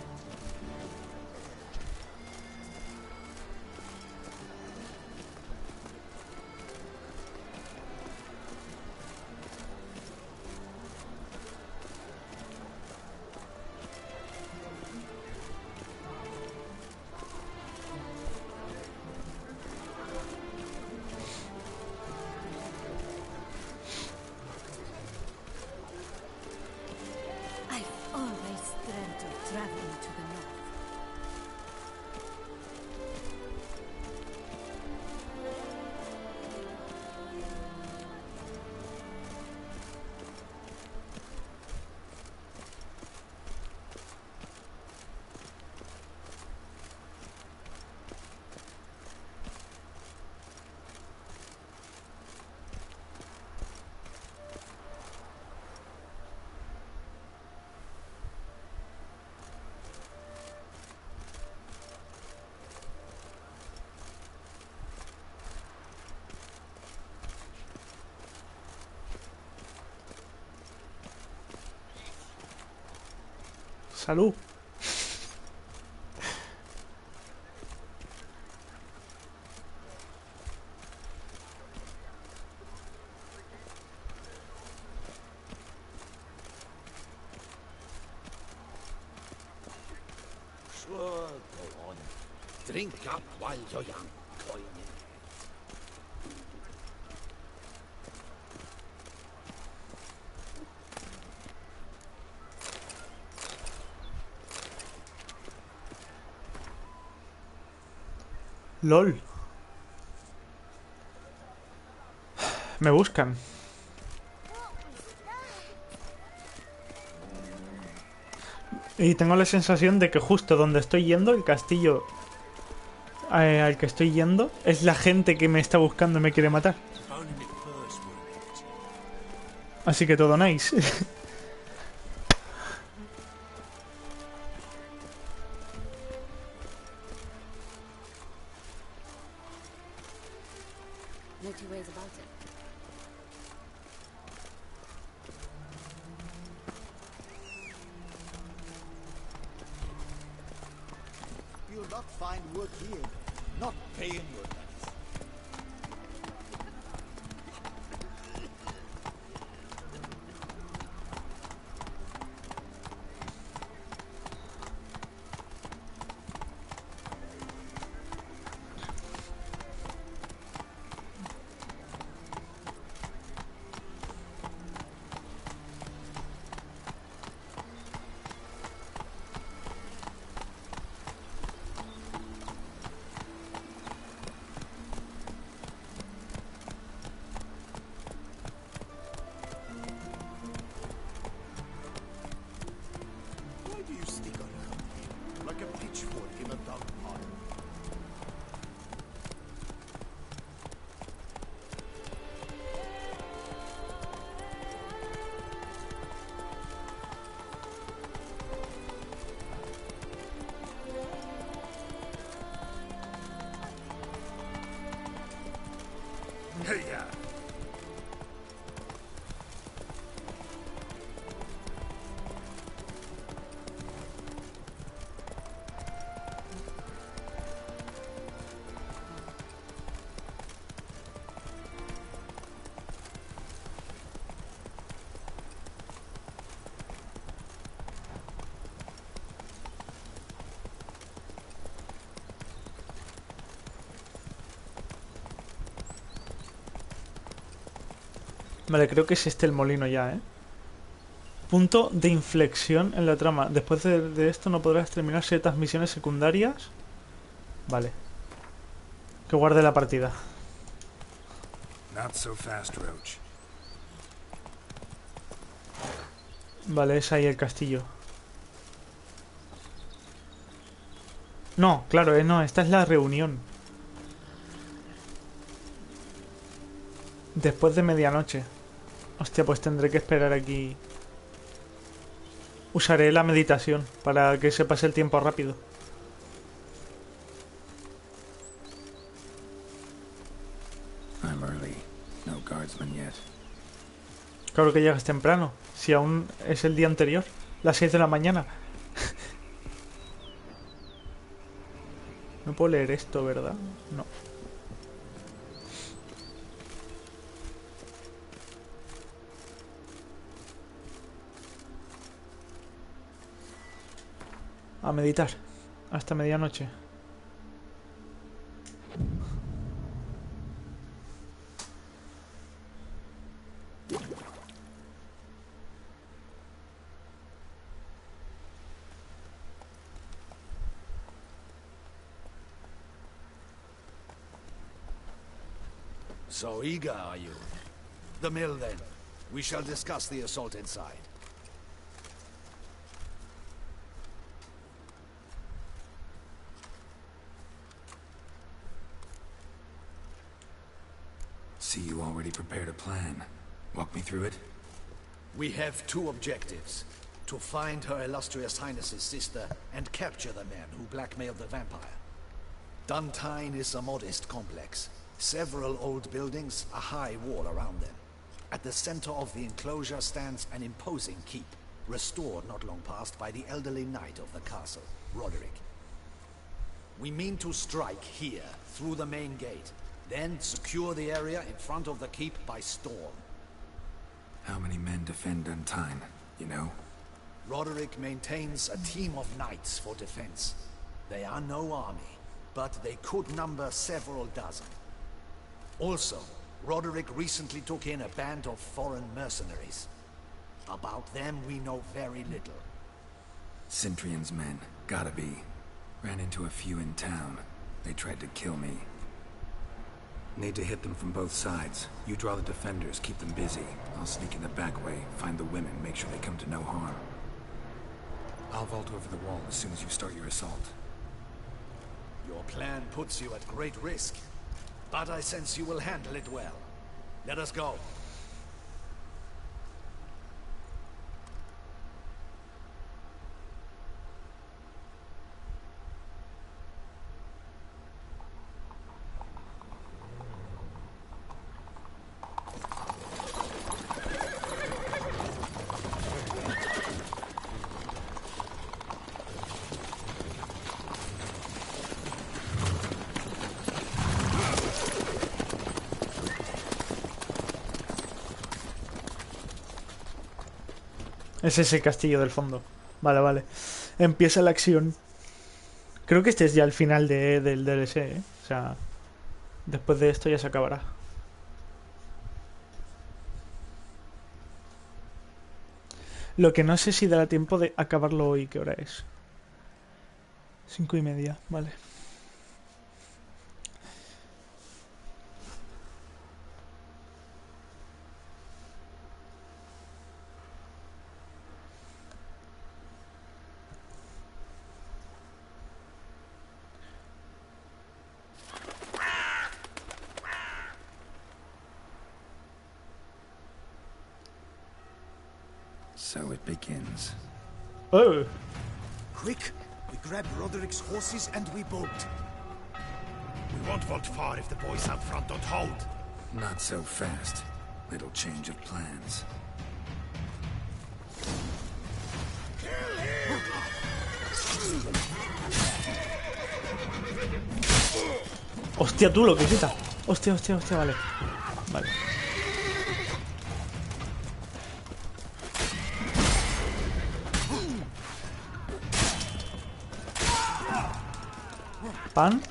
I've always dreamt of traveling to the north. Salud. Sure, go on. Drink up while you're young, coin in. LOL. Me buscan. Y tengo la sensación de que justo donde estoy yendo, el castillo al que estoy yendo, es la gente que me está buscando y me quiere matar. Así que todo nice. No two ways about it. You'll not find work here. Not paying work, that is. Why do you stick around here like a pitchfork in a dog pile? Hey-ya! Vale, creo que es este el molino ya, ¿eh? Punto de inflexión en la trama. Después de esto no podrás terminar ciertas misiones secundarias. Vale. Que guarde la partida. Not so fast, Roach. Vale, es ahí el castillo. No, claro, no, esta es la reunión. Después de medianoche. Hostia, pues tendré que esperar aquí. Usaré la meditación para que se pase el tiempo rápido. I'm early. No guardsman yet. Claro que llegas temprano. Si aún es el día anterior. Las 6 de la mañana. No puedo leer esto, ¿verdad? No. A meditar. Hasta medianoche. So eager, are you? The mill, then. We shall discuss the assault inside. See, you already prepared a plan. Walk me through it. We have two objectives. To find Her Illustrious Highness's sister and capture the man who blackmailed the vampire. Duntine is a modest complex. Several old buildings, a high wall around them. At the center of the enclosure stands an imposing keep, restored not long past by the elderly knight of the castle, Roderick. We mean to strike here, through the main gate, then secure the area in front of the keep by storm. How many men defend Duntine, you know? Roderick maintains a team of knights for defense. They are no army, but they could number several dozen. Also, Roderick recently took in a band of foreign mercenaries. About them we know very little. Cintrian's men, gotta be. Ran into a few in town. They tried to kill me. Need to hit them from both sides. You draw the defenders, keep them busy. I'll sneak in the back way, find the women, make sure they come to no harm. I'll vault over the wall as soon as you start your assault. Your plan puts you at great risk, but I sense you will handle it well. Let us go. Es ese castillo del fondo. Vale, vale. Empieza la acción. Creo que este es ya el final del DLC, ¿eh? O sea, después de esto ya se acabará. Lo que no sé si dará tiempo de acabarlo hoy. ¿Qué hora es? 5:30, vale. So it begins. Oh! Quick! We grab Roderick's horses and we bolt. We won't vault far if the boys out front don't hold. Not so fast. Little change of plans. Hostia, tú lo que quita. Hostia, hostia, hostia, vale. Vale. Pan.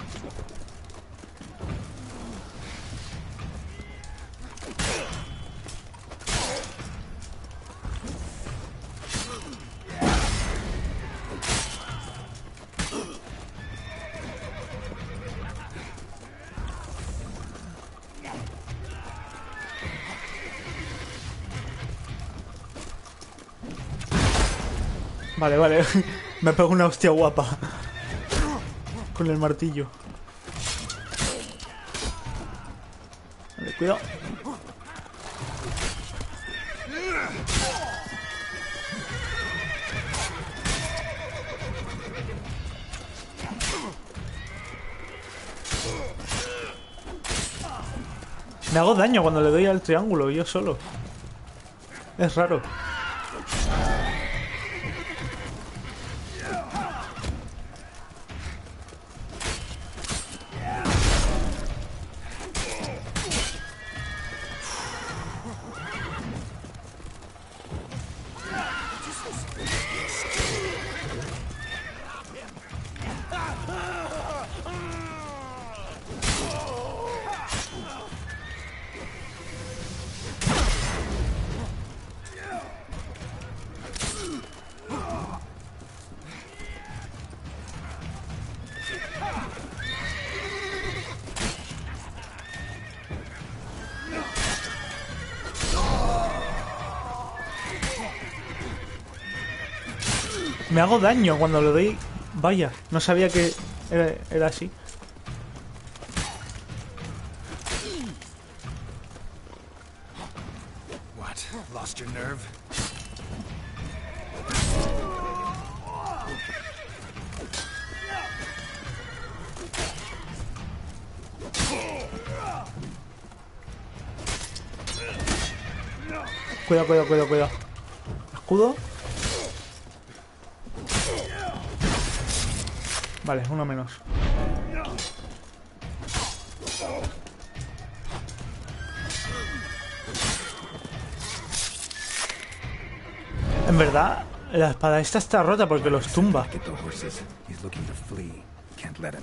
Vale, vale. Me pego una hostia guapa. Con el martillo. Vale, cuidado. Me hago daño cuando le doy al triángulo, yo solo. Es raro. Me hago daño cuando le doy... Vaya, no sabía que era así. What? Lost your nerve? Cuidado, cuidado, cuidado, cuidado. Escudo. Vale, uno menos. En verdad, la espada esta está rota porque los tumba. Get the horses. He's looking to flee. Can't let him.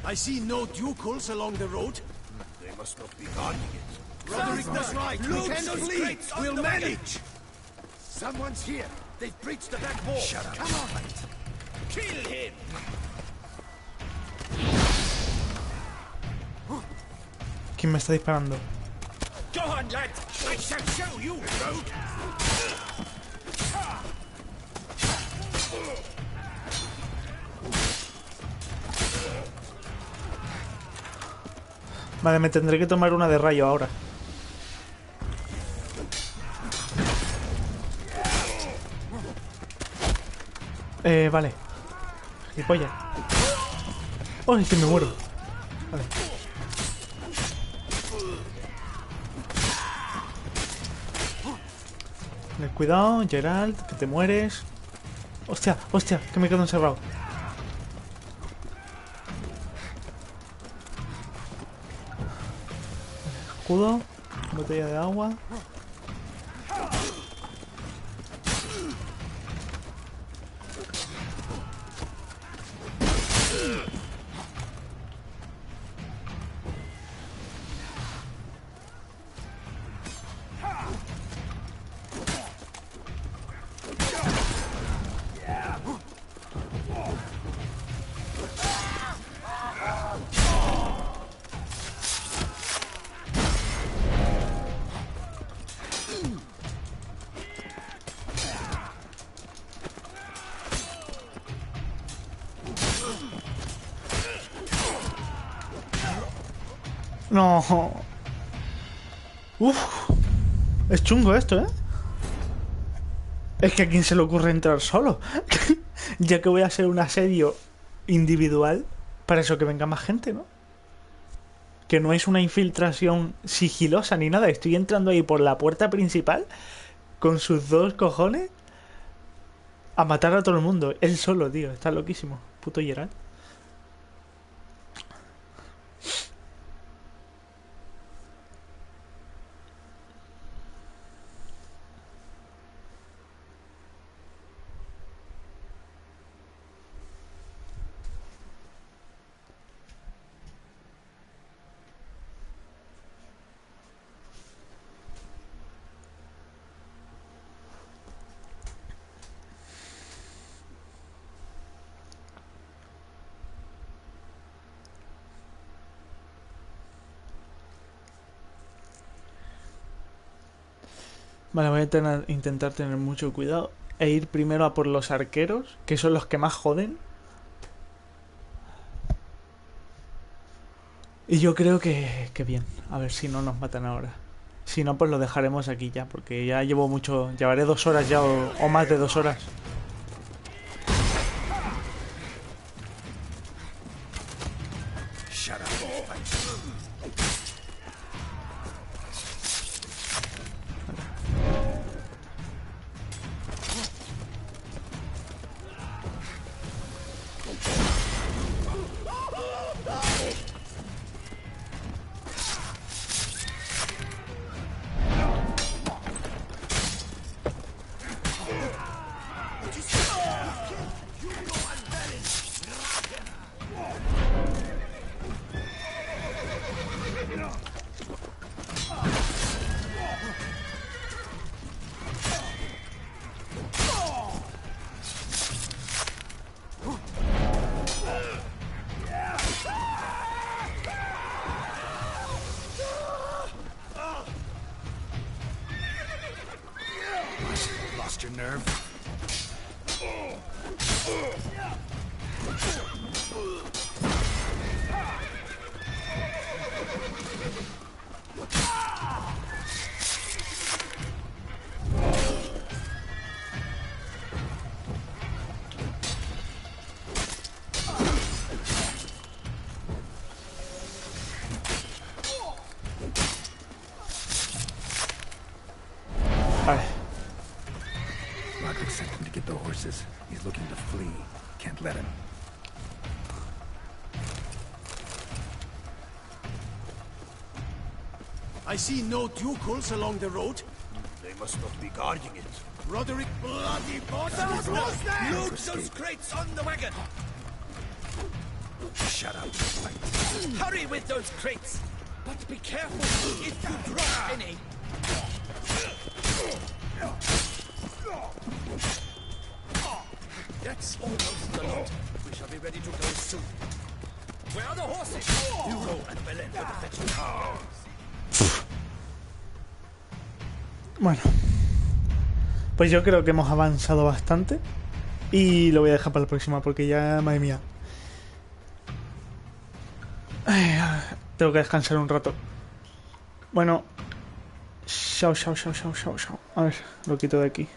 I see no ducals along the road. They must not be guarding it. Roderick was right. We can flee. We'll manage. Someone's here. They've breached the back wall. Shut up. Come on. Kill him. ¿Quién me está disparando? Go on, lad. I shall show you, rogue. Vale, me tendré que tomar una de rayo ahora. Vale. Gilipollas. ¡Ay, que me muero! Vale. Cuidado, Gerald, que te mueres. Hostia, hostia, que me quedo encerrado. Escudo, botella de agua. No. Uf. Es chungo esto, ¿eh? Es que a quién se le ocurre entrar solo. Ya que voy a hacer un asedio individual para eso que venga más gente, ¿no? Que no es una infiltración sigilosa ni nada. Estoy entrando ahí por la puerta principal con sus dos cojones a matar a todo el mundo. Él solo, tío. Está loquísimo. Puto Geralt. Vale, voy a intentar tener mucho cuidado e ir primero a por los arqueros, que son los que más joden. Y yo creo que bien. A ver si no nos matan ahora. Si no, pues lo dejaremos aquí ya, porque ya llevo mucho... Llevaré 2 horas ya o más de 2 horas. Shut up. Lost your nerve? Vale. Roderick sent him to get the horses. He's looking to flee. Can't let him. I see no ducals along the road. They must not be guarding it. Roderick, bloody boss! Loot those crates on the wagon! Shut up. Hurry with those crates! But be careful if you drop any. That's almost the lot. We shall be ready to go soon. Where are the horses? Hugo and Belen will fetch them. Bueno. Pues yo creo que hemos avanzado bastante. Y lo voy a dejar para la próxima porque ya, madre mía. Ay, tengo que descansar un rato. Bueno. Chao. A ver, lo quito de aquí.